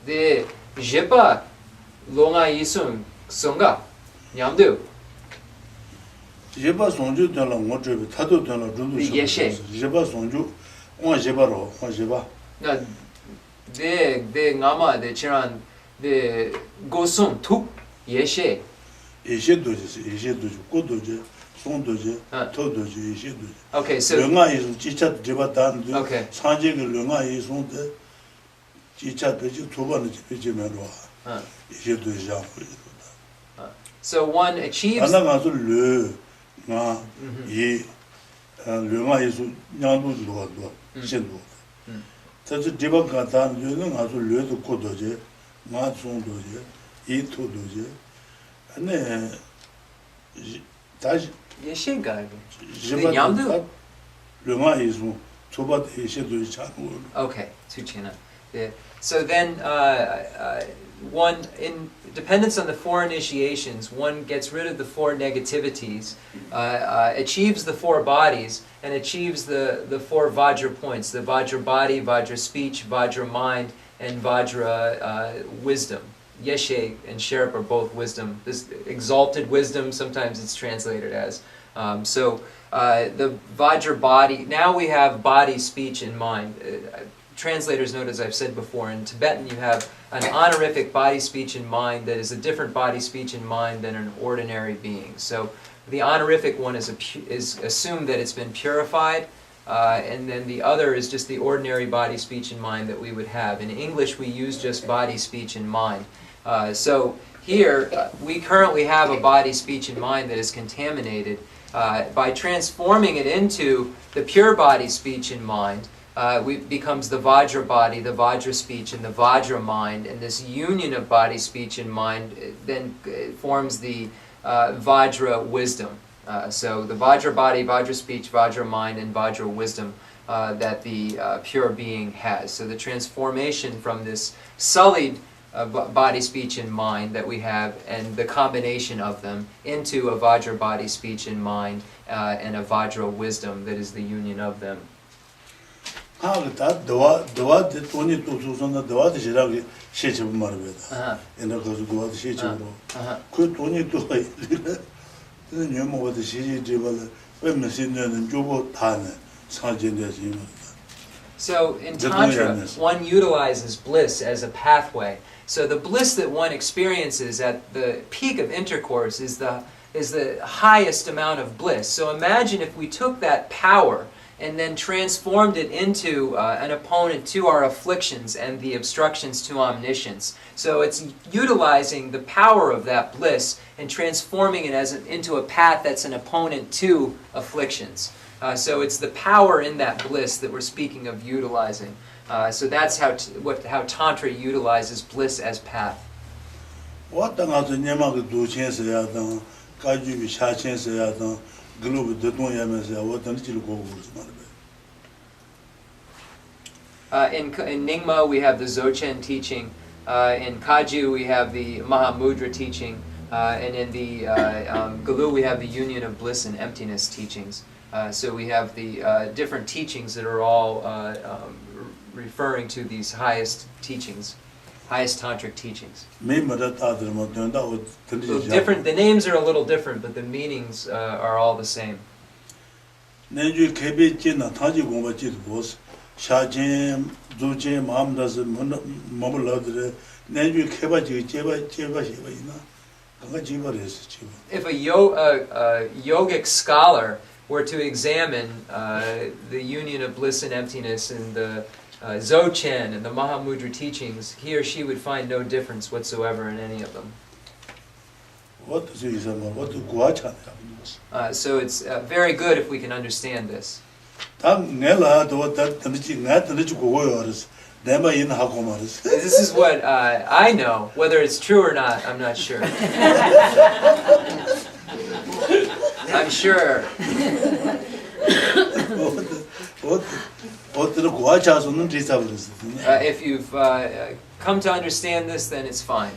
The jipa longa yisung songa nyamdu. Jipa sonju tala ngotre tatu tala rundu. Geshe. Jipa sonju on jibaro on jipa. No, the ngama the chiran the gosum tuk Geshe. Eshe doji, ko doji, 송도지 토도지 시도지 Okay, so 령아이 지차 디바단 Okay. 산지의 령아이 송데 지차 베지 두 번을 지면로 시도지 so one achieves. 하나가서 르가 이 령아이수 냥도 누가도 신도 그래서 디바가단 르는 아주 르도 고도지 마 송도지 이 토도지 안에 다시 Yeshe guy. 지바 냠도? 령아이수 초바데 시도지 차고 Okay, Tuchina. Yeah. So then, one, in dependence on the four initiations, one gets rid of the four negativities, achieves the four bodies, and achieves the four Vajra points, the Vajra body, Vajra speech, Vajra mind, and Vajra wisdom. Yeshe and Sherpa are both wisdom. This exalted wisdom, sometimes it's translated as. The Vajra body, now we have body, speech, and mind. Translators note, as I've said before, in Tibetan you have an honorific body, speech, and mind that is a different body, speech, and mind than an ordinary being. So the honorific one is assumed that it's been purified, and then the other is just the ordinary body, speech, and mind that we would have. In English we use just body, speech, and mind. So here we currently have a body, speech, and mind that is contaminated. By transforming it into the pure body, speech, and mind, becomes the Vajra body, the Vajra speech, and the Vajra mind, and this union of body, speech, and mind then forms the Vajra wisdom. So the Vajra body, Vajra speech, Vajra mind, and Vajra wisdom that the pure being has. So the transformation from this sullied body, speech, and mind that we have, and the combination of them into a Vajra body, speech, and mind, and a Vajra wisdom that is the union of them. 다 도와 돈이 또 주선다 도와도 지라게 시집을 말해다. 옛날 가서 도와도 시집으로. 그 돈이 또 그 녀모가 시집을 왜면 신내는 주고 다네 사진에서. So in Tantra, one utilizes bliss as a pathway. So the bliss that one experiences at the peak of intercourse is the highest amount of bliss. So imagine if we took that power and then transformed it into an opponent to our afflictions and the obstructions to omniscience. So it's utilizing the power of that bliss and transforming it into a path that's an opponent to afflictions. So it's the power in that bliss that we're speaking of utilizing. So that's how Tantra utilizes bliss as path. In Nyingma we have the Dzogchen teaching, in Kaju we have the Mahamudra teaching, and in the Galu we have the union of bliss and emptiness teachings. So we have the different teachings that are all referring to these highest teachings, highest tantric teachings. Different. The names are a little different, but the meanings are all the same. If a yogic scholar were to examine the union of bliss and emptiness and the Dzogchen and the Mahamudra teachings, he or she would find no difference whatsoever in any of them. So it's very good if we can understand this. This is what I know. Whether it's true or not, I'm not sure. I'm sure. If you've come to understand this, then it's fine.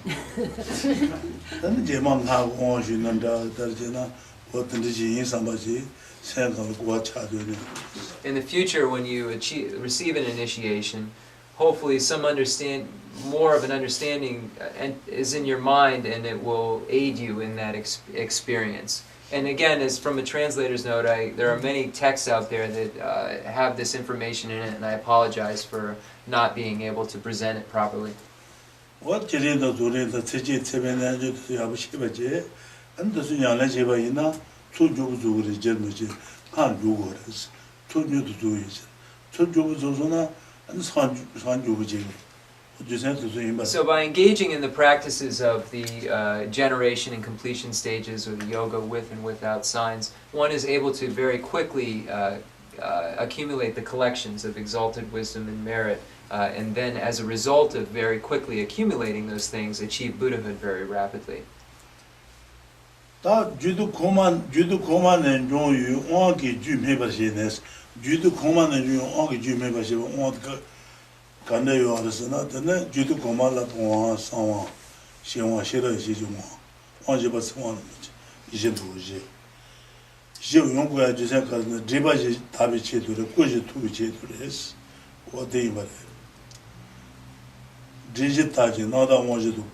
In the future, when you receive an initiation, hopefully more of an understanding is in your mind, and it will aid you in that experience. And again, as from a translator's note, there are many texts out there that have this information in it, and I apologize for not being able to present it properly. 초조부족을 젊으지 한 요거를 초조도 조이지 초조부족은 한 산조부지 So by engaging in the practices of the generation and completion stages, or the yoga with and without signs, one is able to very quickly accumulate the collections of exalted wisdom and merit, and then as a result of very quickly accumulating those things, achieve Buddhahood very rapidly. 다 주도 고만은 종유 어기 주메바시네스 주도 고만은 종 어기 주메바시 어가 간내요 알았으나 근데 주도 고만라 동화 상황 시와 싫어 시중 어제 봤으면 뭐지 이제 도지 이제 연구해 주세요 가는 리바지 답이 제대로 꾸지 투비 제대로 했어 어디 말해 디지털이 나다 뭐지도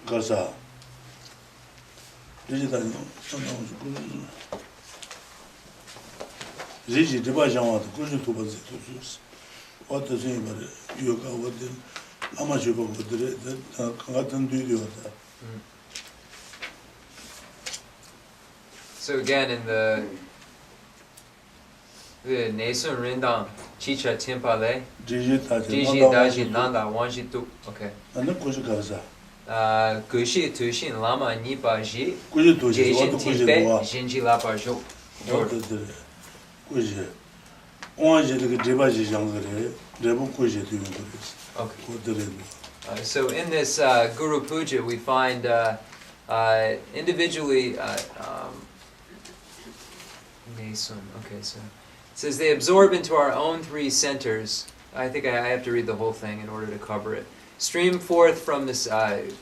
가서 디지털이 리지 디바장와도 꾸지 투바지 투스 어떻게 말해 요가 어디 아마 저거 어디래 같은 뒤로다. So again, in the Nesun Rindang Chicha Timpale, Jiji Daji Nanda Wanji Tu. Okay. 나는 꾸지 가서. Geshe Tushin Lama Nipa Ji, 꾸지 도지 Jejin 어디 꾸지 Tipe, 도와. Jinji Lapa Jo. 어디들 꾸지. 오아지르게 디바지 장거래. 레보 꾸지 되는 거지. Okay. 어디래. So in this Guru Puja, we find individually. Okay, so it says they absorb into our own three centers. I think I have to read the whole thing in order to cover it. Stream forth from this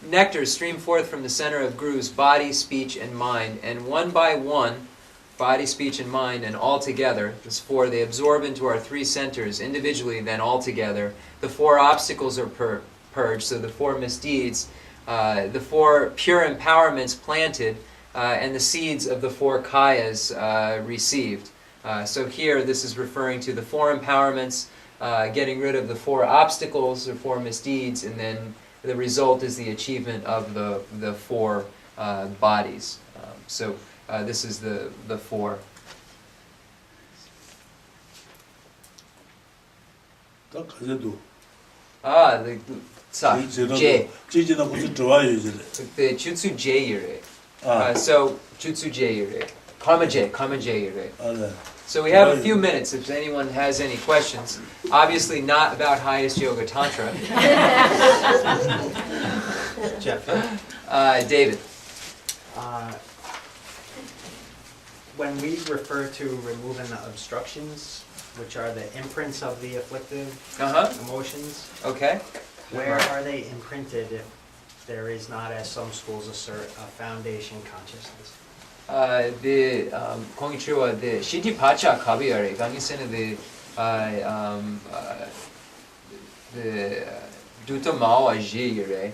nectar. Stream forth from the center of Guru's body, speech, and mind, and one by one, body, speech, and mind, and all together. This four. They absorb into our three centers individually, then all together. The four obstacles are purged. So the four misdeeds, the four pure empowerments planted. And the seeds of the four kayas received. So here, this is referring to the four empowerments, getting rid of the four obstacles or four misdeeds, and then the result is the achievement of the four bodies. So this is the four. 딱 가져도. The J. 지지나 무슨 좋아요 이제. The Jutsu J yure. So Jutsu J yure. Karma J yure. 알아. So we have a few minutes if anyone has any questions. Obviously not about highest yoga tantra. Jeff, David. when we refer to removing the obstructions, which are the imprints of the afflictive emotions, Okay. where are they imprinted if there is not, as some schools assert, a foundation consciousness? The konnichiwa the shiti pacha kabiyare gangisene the duta mawa jiyare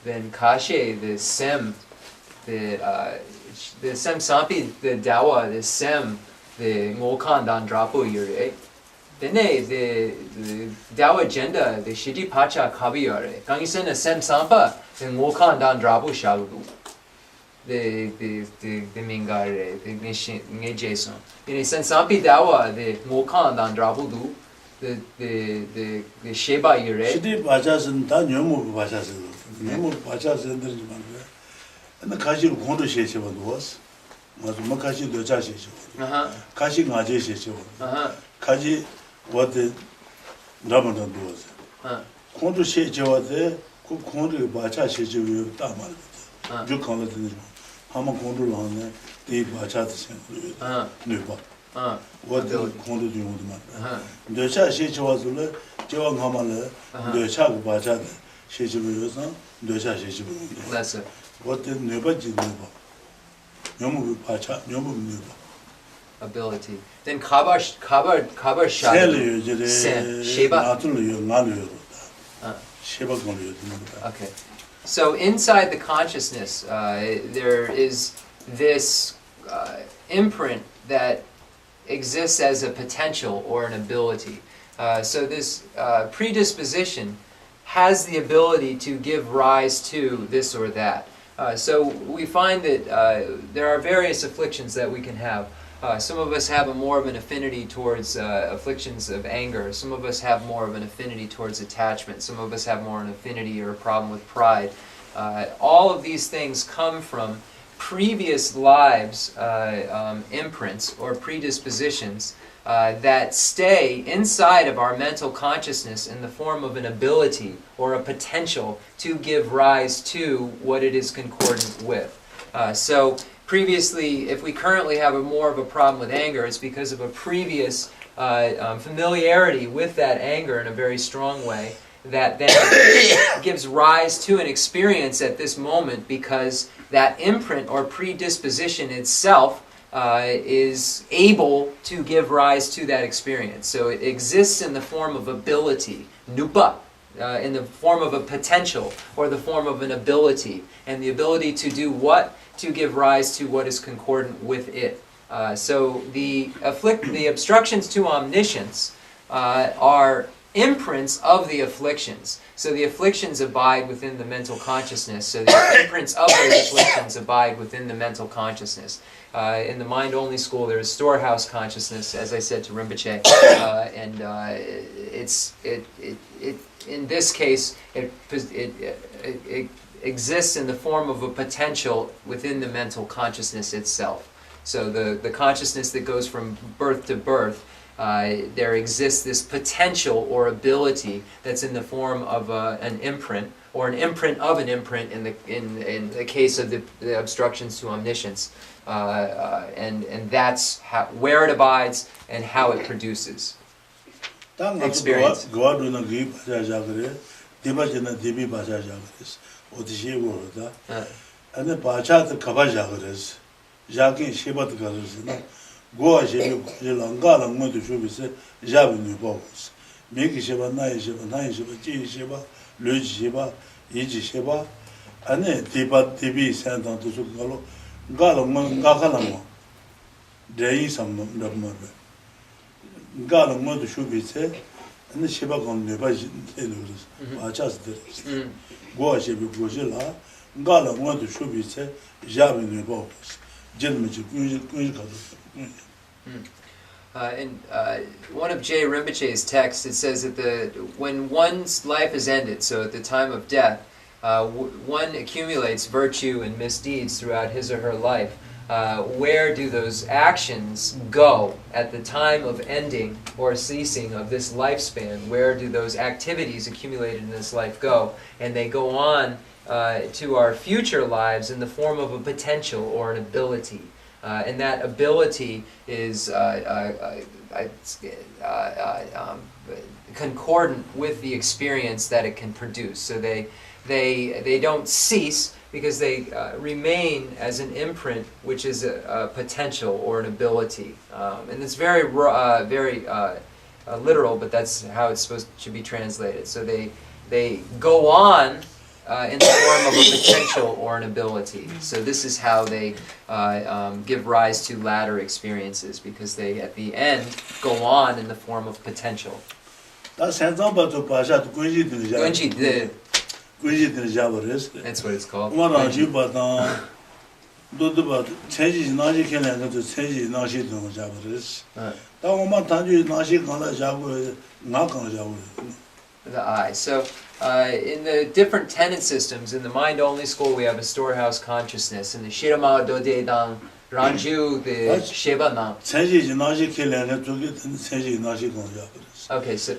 then kashe the sem the sem sampi the dawa the sem the ngokan dan drapo yare then the dawa agenda the shiti pacha kabiyare gangisene sem sampa the ngokan dan drapo shalu the mingare the nge jason in sensampi dawa the ngokan dan drabudu the sheba yure 시디 바자선 다 녀무 바자선 녀무 바자선들이 많아요. 근데 가시로 공도 시켜봐도 왔어. 맞아. 뭐 가시도 자시죠. 가시 가제 시켜. 가지 어디 라면도 왔어. 공도 시켜와데 그 공도 바자 시켜요. 다 말이야. 저 칸을 한번 공도를 하네. 이 바자도 생각을 뇌봐. 어디 공도 좀 오더만. 뇌차 시켜와서는 저 가만을 뇌차고 바자도 시켜요서 뇌차 시켜요. that's it 어때 뇌바지 뇌바. 너무 바자 너무 뇌바. ability then kabar shad 셀이요 이제 sheba 나들요 나르요. sheba 걸려요. okay so inside the consciousness there is this imprint that exists as a potential or an ability. So this predisposition has the ability to give rise to this or that. So we find that there are various afflictions that we can have. Some of us have more of an affinity towards afflictions of anger. Some of us have more of an affinity towards attachment. Some of us have more an affinity or a problem with pride. All of these things come from previous lives' imprints or predispositions that stay inside of our mental consciousness in the form of an ability or a potential to give rise to what it is concordant with. So previously, if we currently have more of a problem with anger, it's because of a previous familiarity with that anger in a very strong way that then gives rise to an experience at this moment, because that imprint or predisposition itself is able to give rise to that experience. So it exists in the form of ability, nupa, in the form of a potential or the form of an ability, and the ability to do what? To give rise to what is concordant with it. So the obstructions to omniscience are imprints of the afflictions. So the afflictions abide within the mental consciousness. So the imprints of those afflictions abide within the mental consciousness. In the mind-only school, there is storehouse consciousness, as I said to Rinpoche, and in this case, it exists in the form of a potential within the mental consciousness itself. So the consciousness that goes from birth to birth, there exists this potential or ability that's in the form of an imprint, or an imprint of an imprint in the case of the obstructions to omniscience. And that's where it abides and how it produces experience. Goa shebe langa la mo de shobe se jabe ne bos meki sheba na sheba na sheba ji sheba le sheba yi ji sheba ane tibi san dan to so galo galo mo ngakala mo de yi sam no da mo be galo mo de shobe se ane sheba kon ne ba ji de lo a chas de goa shebe goje la galo mo de shobe se jabe ne bos jin me ji kun ka in one of J. Rinpoche's texts, it says that when one's life is ended, so at the time of death, one accumulates virtue and misdeeds throughout his or her life. Where do those actions go at the time of ending or ceasing of this lifespan? Where do those activities accumulated in this life go? And they go on to our future lives in the form of a potential or an ability. And that ability is concordant with the experience that it can produce. So they don't cease because they remain as an imprint, which is a potential or an ability. And it's very literal, but that's how it's supposed to be translated. So they go on in the form of a potential or an ability. So this is how they give rise to latter experiences, because they, at the end, go on in the form of potential. That's what it's called. The I. So in the different tenet systems, in the mind-only school, we have a storehouse consciousness. In the Shirama Dode Dang Ranju, the Sheba Nam. Okay, so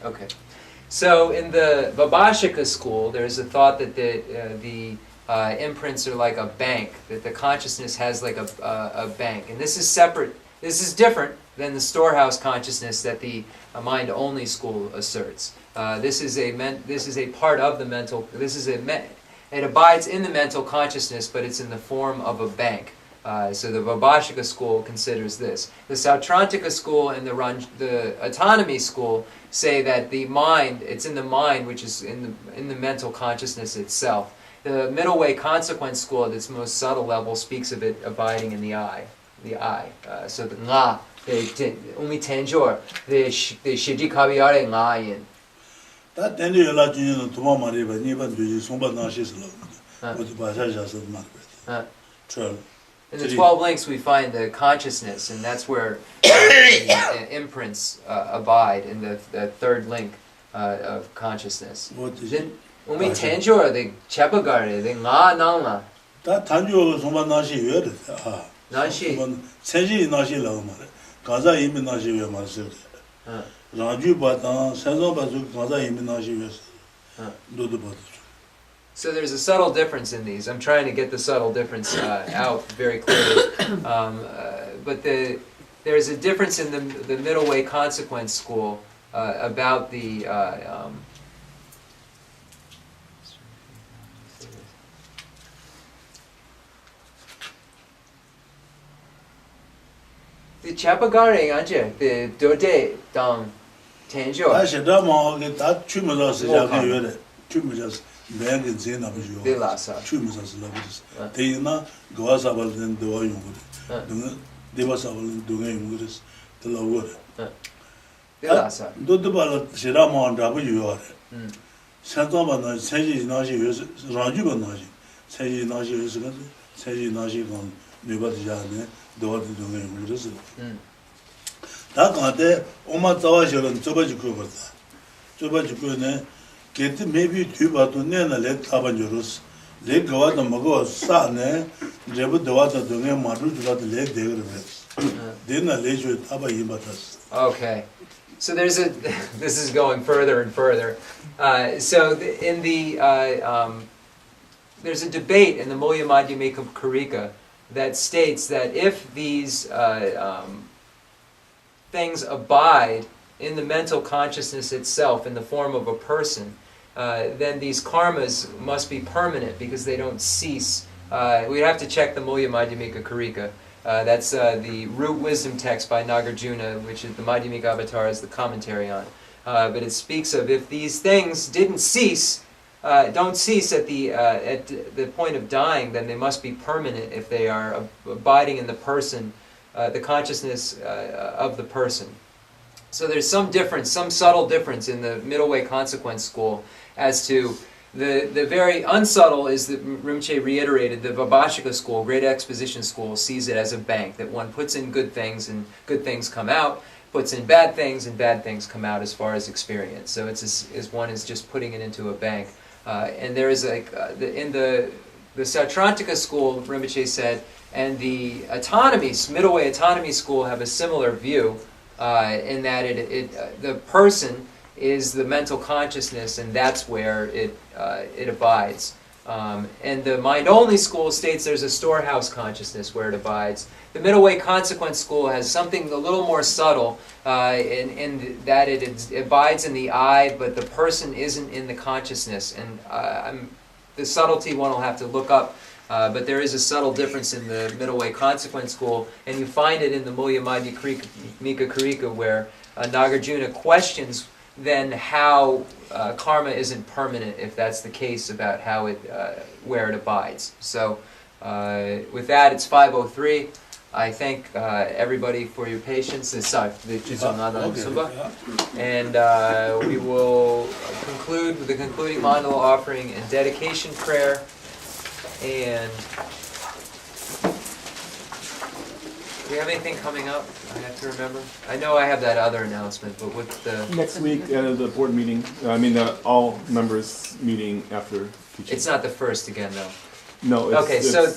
okay. So in the Vabhashika school, there's a thought that the imprints are like a bank, that the consciousness has like a bank. And this is separate, this is different than the storehouse consciousness that the mind-only school asserts. This is a part of the mental, it abides in the mental consciousness, but it's in the form of a bank. So the Vaibhashika school considers this. The Sautrantika school and the autonomy school say that the mind, it's in the mind, which is in the mental consciousness itself. The middle way consequence school at its most subtle level speaks of it abiding in the eye. So the nga, umi tenjor, the shiji kabiyare nga yin. That then you allow you to Tomari, but even do you somebody nashes love with the Bajajas of Margaret. In the 12 links we find the consciousness, and that's where the imprints abide in the third link of consciousness. What is then umi tenjor, the chapagare, the nga nangla. That Tanjo somebody nashi weird. Nashi. Senji nashi love mare. Gaza imi nashi wear myself. Raju Batan, Senzo Bazuk, Gaza imi nashi wear. Do the Batu. So there's a subtle difference in these. I'm trying to get the subtle difference out very clearly. But there's a difference in the middle way consequence school about the chapagare anje, the dode dang tenjo. I said, that Chumas is Chumas. Bang in Zena Visual. Chumas lovers. They na go as about them do I would. They was about doing English the lower. Do the ballot Shirama and W. Santama Saji Nashi Rajuba Nashi. Saji Nashi is Saji Nashi on Nibati Jane, the what doing English. That got there, Oma Tawashel and Tobajuku. Tobajuku. Get maybe two but to Nana let Tabanjurus. Let go out the Mago Sane, Jebut the water to name Madu to the lake there. Then I let you Taba Yimatas. Okay. So there's this is going further and further. There's a debate in the Mulya Madhyamika Karika that states that if these things abide in the mental consciousness itself in the form of a person, then these karmas must be permanent because they don't cease. We have to check the Mulya Madhyamika Karika. That's the root wisdom text by Nagarjuna, which is the Madhyamika Avatar is the commentary on. But it speaks of if these things didn't cease, don't cease at the point of dying, then they must be permanent if they are abiding in the person, the consciousness of the person. So there's some difference, some subtle difference in the middle way consequence school as to the very unsubtle is that Rinpoche reiterated, the Vaibhashika school, Great Exposition school, sees it as a bank, that one puts in good things and good things come out, puts in bad things and bad things come out as far as experience. So it's as one is just putting it into a bank. And there is in the Sautrantika school, Rinpoche said, and the middle way autonomy school have a similar view. In that the person is the mental consciousness, and that's where it abides. And the mind-only school states there's a storehouse consciousness where it abides. The middle way consequence school has something a little more subtle in that it abides in the eye, but the person isn't in the consciousness. And the subtlety one will have to look up. But there is a subtle difference in the middle way consequence school, and you find it in the Mulya Madhyamika Karika, where Nagarjuna questions then how karma isn't permanent, if that's the case, about how where it abides. So with that, it's 5:03. I thank everybody for your patience. And we will conclude with the concluding mandala offering and dedication prayer. And do we have anything coming up I have to remember? I know I have that other announcement, but what's the... Next week, the board meeting, all members meeting after teaching. It's not the first again, though. No, so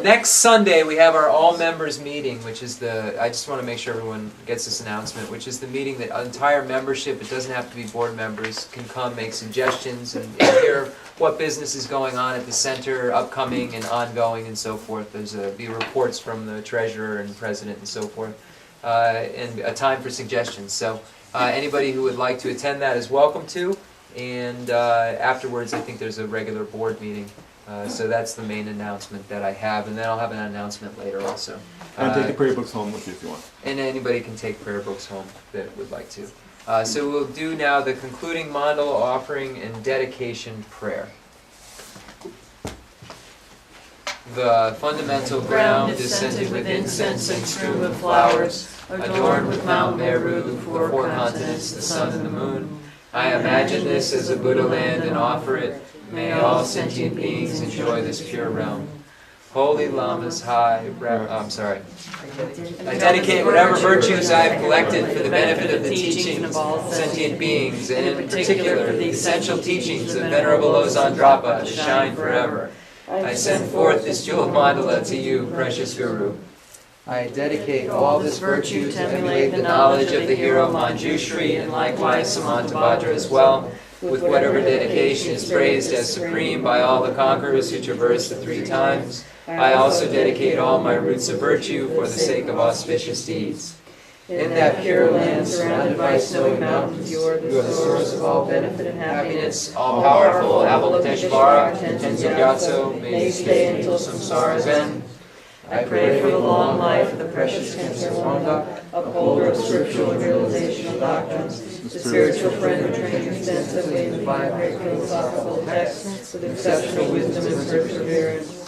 next Sunday we have our all members meeting, which is I just want to make sure everyone gets this announcement, which is the meeting that entire membership, it doesn't have to be board members, can come make suggestions and hear what business is going on at the center, upcoming and ongoing and so forth. There's be reports from the treasurer and president and so forth, and a time for suggestions. So anybody who would like to attend that is welcome to, and afterwards I think there's a regular board meeting So that's the main announcement that I have, and then I'll have an announcement later also. And take the prayer books home with you if you want. And anybody can take prayer books home that would like to. So we'll do now the concluding mandala offering and dedication prayer. The fundamental ground is scented with incense and strewn with flowers, adorned with Mount Meru, the four continents, the sun and the moon. I imagine this as a Buddha land and offer it. May all sentient beings enjoy this pure realm. Holy Lamas I dedicate whatever virtues I have collected for the benefit of the teachings of sentient beings, and in particular the essential teachings of Venerable Losang Drapa to shine forever. I send forth this jeweled mandala to you, precious Guru. I dedicate all this virtue to emulate the knowledge of the hero Manjushri and likewise Samantabhadra as well, with whatever dedication is praised as supreme by all the conquerors who traverse the 3 times. I also dedicate all my roots of virtue for the sake of auspicious deeds. In that pure land, surrounded by snowy mountains, you are the source of all benefit and happiness. All-powerful Avalokiteshvara, Tenzin Gyatso, may you stay until samsara's end. I pray for the long life of the precious Khensur Rinpoche, upholder of scriptural and realizational doctrines, the spiritual friend who trained extensively in 5 great philosophical texts with exceptional wisdom and perseverance.